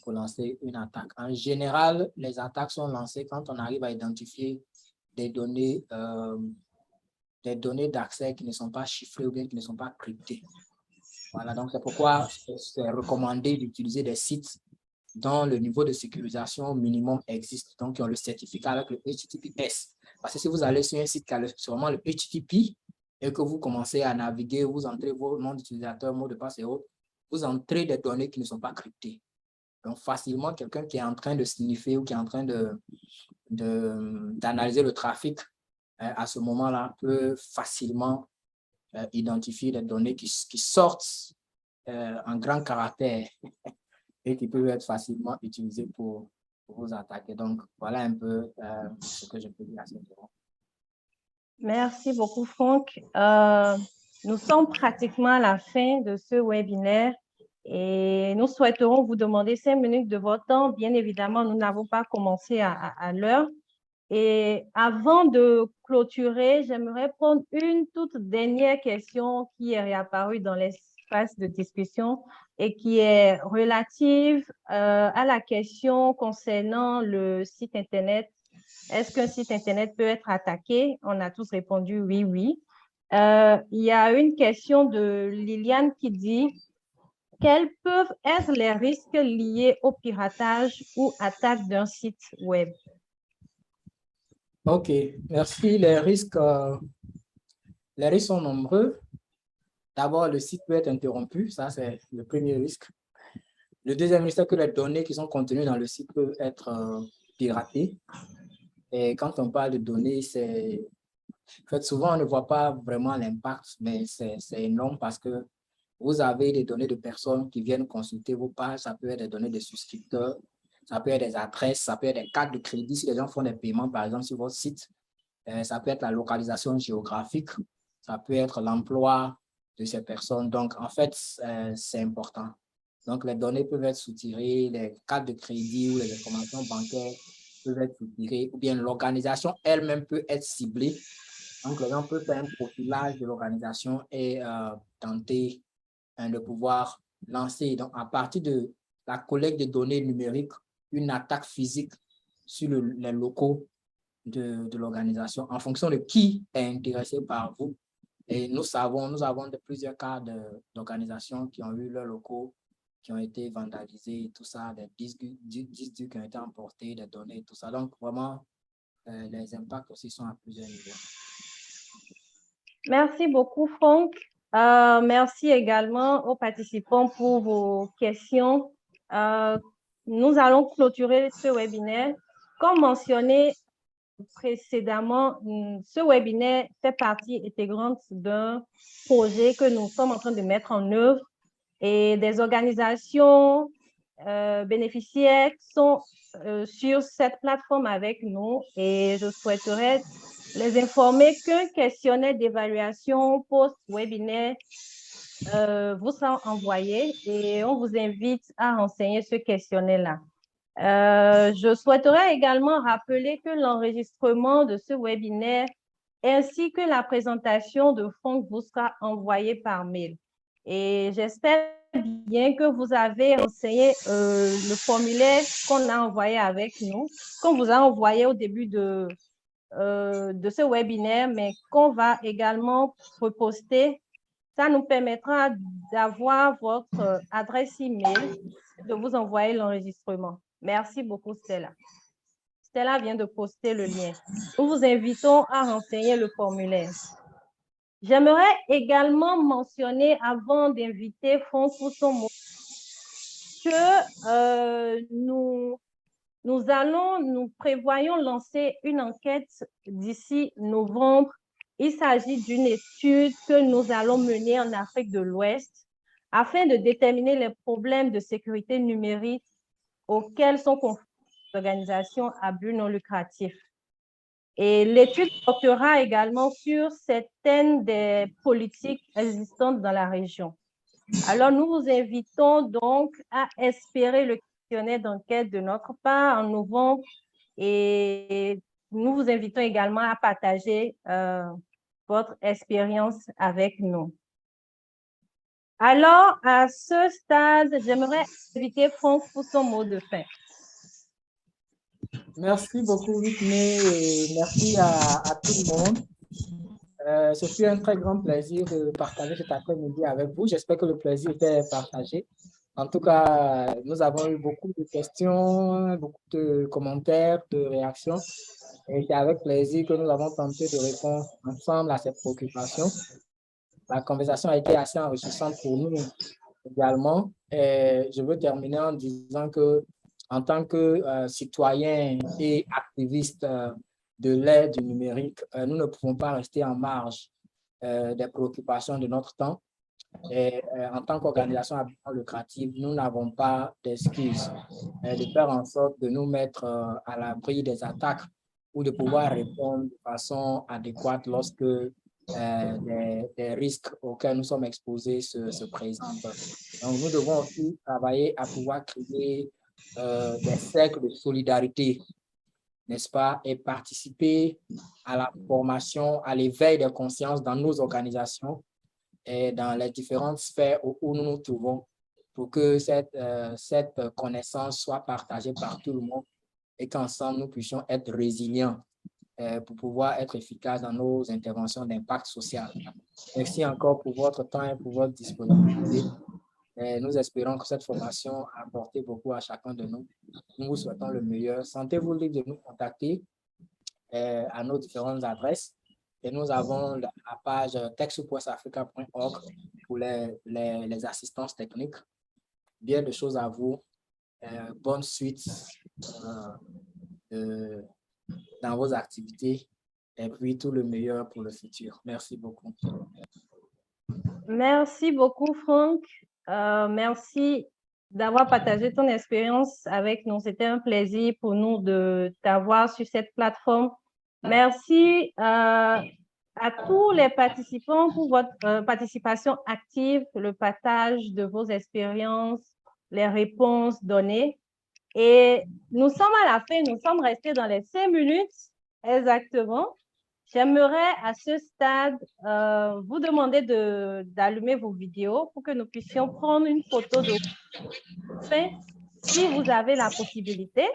lancer une attaque. En général, les attaques sont lancées quand on arrive à identifier des données d'accès qui ne sont pas chiffrées ou bien qui ne sont pas cryptées. Voilà, donc c'est pourquoi c'est recommandé d'utiliser des sites dont le niveau de sécurisation minimum existe, donc qui ont le certificat avec le HTTPS. Parce que si vous allez sur un site qui a sûrement le HTTP et que vous commencez à naviguer, vous entrez vos noms d'utilisateurs, mots de passe et autres, vous entrez des données qui ne sont pas cryptées. Donc, facilement, quelqu'un qui est en train de sniffer ou qui est en train d'analyser le trafic à ce moment-là peut facilement identifier des données qui sortent en grand caractère et qui peuvent être facilement utilisées pour vous attaquer. Donc, voilà un peu ce que je peux dire à ce moment. Merci beaucoup, Franck. Nous sommes pratiquement à la fin de ce webinaire et nous souhaiterons vous demander 5 minutes de votre temps. Bien évidemment, nous n'avons pas commencé à l'heure. Et avant de clôturer, j'aimerais prendre une toute dernière question qui est réapparue dans l'espace de discussion et qui est relative à la question concernant le site Internet. Est-ce qu'un site Internet peut être attaqué? On a tous répondu oui, oui. Il y a une question de Liliane qui dit « Quels peuvent être les risques liés au piratage ou attaque d'un site web? » OK, merci. Les risques sont nombreux. D'abord, le site peut être interrompu. Ça, c'est le premier risque. Le deuxième risque, c'est que les données qui sont contenues dans le site peuvent être piratées. Et quand on parle de données, en fait, souvent, on ne voit pas vraiment l'impact, mais c'est énorme parce que vous avez des données de personnes qui viennent consulter vos pages. Ça peut être des données de souscripteurs, ça peut être des adresses, ça peut être des cartes de crédit si les gens font des paiements, par exemple, sur votre site. Ça peut être la localisation géographique, ça peut être l'emploi de ces personnes. Donc, en fait, c'est important. Donc, les données peuvent être soutirées, les cartes de crédit ou les informations bancaires peuvent être soutirées, ou bien l'organisation elle-même peut être ciblée. Donc, les gens peuvent faire un profilage de l'organisation et tenter de pouvoir lancer, donc, à partir de la collecte de données numériques, une attaque physique sur les locaux de l'organisation en fonction de qui est intéressé par vous. Et nous avons plusieurs cas d'organisations qui ont eu leurs locaux, qui ont été vandalisés, tout ça, des disques qui ont été emportés, des données, tout ça. Donc, vraiment, les impacts aussi sont à plusieurs niveaux. Merci beaucoup, Franck. Merci également aux participants pour vos questions. Nous allons clôturer ce webinaire. Comme mentionné précédemment, ce webinaire fait partie intégrante d'un projet que nous sommes en train de mettre en œuvre et des organisations bénéficiaires sont sur cette plateforme avec nous et je souhaiterais les informer qu'un questionnaire d'évaluation post-webinaire vous sera envoyé et on vous invite à renseigner ce questionnaire-là. Je souhaiterais également rappeler que l'enregistrement de ce webinaire ainsi que la présentation de Franck vous sera envoyé par mail. Et j'espère bien que vous avez renseigné le formulaire qu'on a envoyé avec nous, qu'on vous a envoyé au début de ce webinaire, mais qu'on va également reposter. Ça nous permettra d'avoir votre adresse email, de vous envoyer l'enregistrement. Merci beaucoup, Stella. Stella vient de poster le lien. Nous vous invitons à renseigner le formulaire. J'aimerais également mentionner, avant d'inviter Franck pour son mot, que nous prévoyons lancer une enquête d'ici novembre. Il s'agit d'une étude que nous allons mener en Afrique de l'Ouest afin de déterminer les problèmes de sécurité numérique auxquels sont confrontées les organisations à but non lucratif. Et l'étude portera également sur certaines des politiques existantes dans la région. Alors, nous vous invitons donc à espérer le questionnaire d'enquête de notre part en novembre et nous vous invitons également à partager votre expérience avec nous. Alors, à ce stade, j'aimerais inviter Franck pour son mot de fin. Merci beaucoup, Whitney, et merci à tout le monde. Ce fut un très grand plaisir de partager cet après-midi avec vous. J'espère que le plaisir était partagé. En tout cas, nous avons eu beaucoup de questions, beaucoup de commentaires, de réactions. Et c'est avec plaisir que nous avons tenté de répondre ensemble à ces préoccupations. La conversation a été assez enrichissante pour nous également. Et je veux terminer en disant que, en tant que citoyens et activistes de l'ère du numérique, nous ne pouvons pas rester en marge des préoccupations de notre temps. Et en tant qu'organisation à but non lucratif, nous n'avons pas d'excuses de faire en sorte de nous mettre à l'abri des attaques ou de pouvoir répondre de façon adéquate lorsque des risques auxquels nous sommes exposés se présentent. Donc, nous devons aussi travailler à pouvoir créer des cercles de solidarité, n'est-ce pas, et participer à la formation, à l'éveil des consciences dans nos organisations et dans les différentes sphères où nous nous trouvons pour que cette connaissance soit partagée par tout le monde et qu'ensemble nous puissions être résilients pour pouvoir être efficaces dans nos interventions d'impact social. Merci encore pour votre temps et pour votre disponibilité. Et nous espérons que cette formation a apporté beaucoup à chacun de nous. Nous vous souhaitons le meilleur. Sentez-vous libre de nous contacter à nos différentes adresses. Et nous avons la page techsoup.africa.org pour les assistances techniques. Bien de choses à vous. Bonne suite dans vos activités et puis tout le meilleur pour le futur. Merci beaucoup. Merci beaucoup, Franck. Merci d'avoir partagé ton expérience avec nous. C'était un plaisir pour nous de t'avoir sur cette plateforme. Merci à tous les participants pour votre participation active, le partage de vos expériences, les réponses données. Et nous sommes à la fin, nous sommes restés dans les 5 minutes exactement. J'aimerais à ce stade vous demander d'allumer vos vidéos pour que nous puissions prendre une photo de fin si vous avez la possibilité.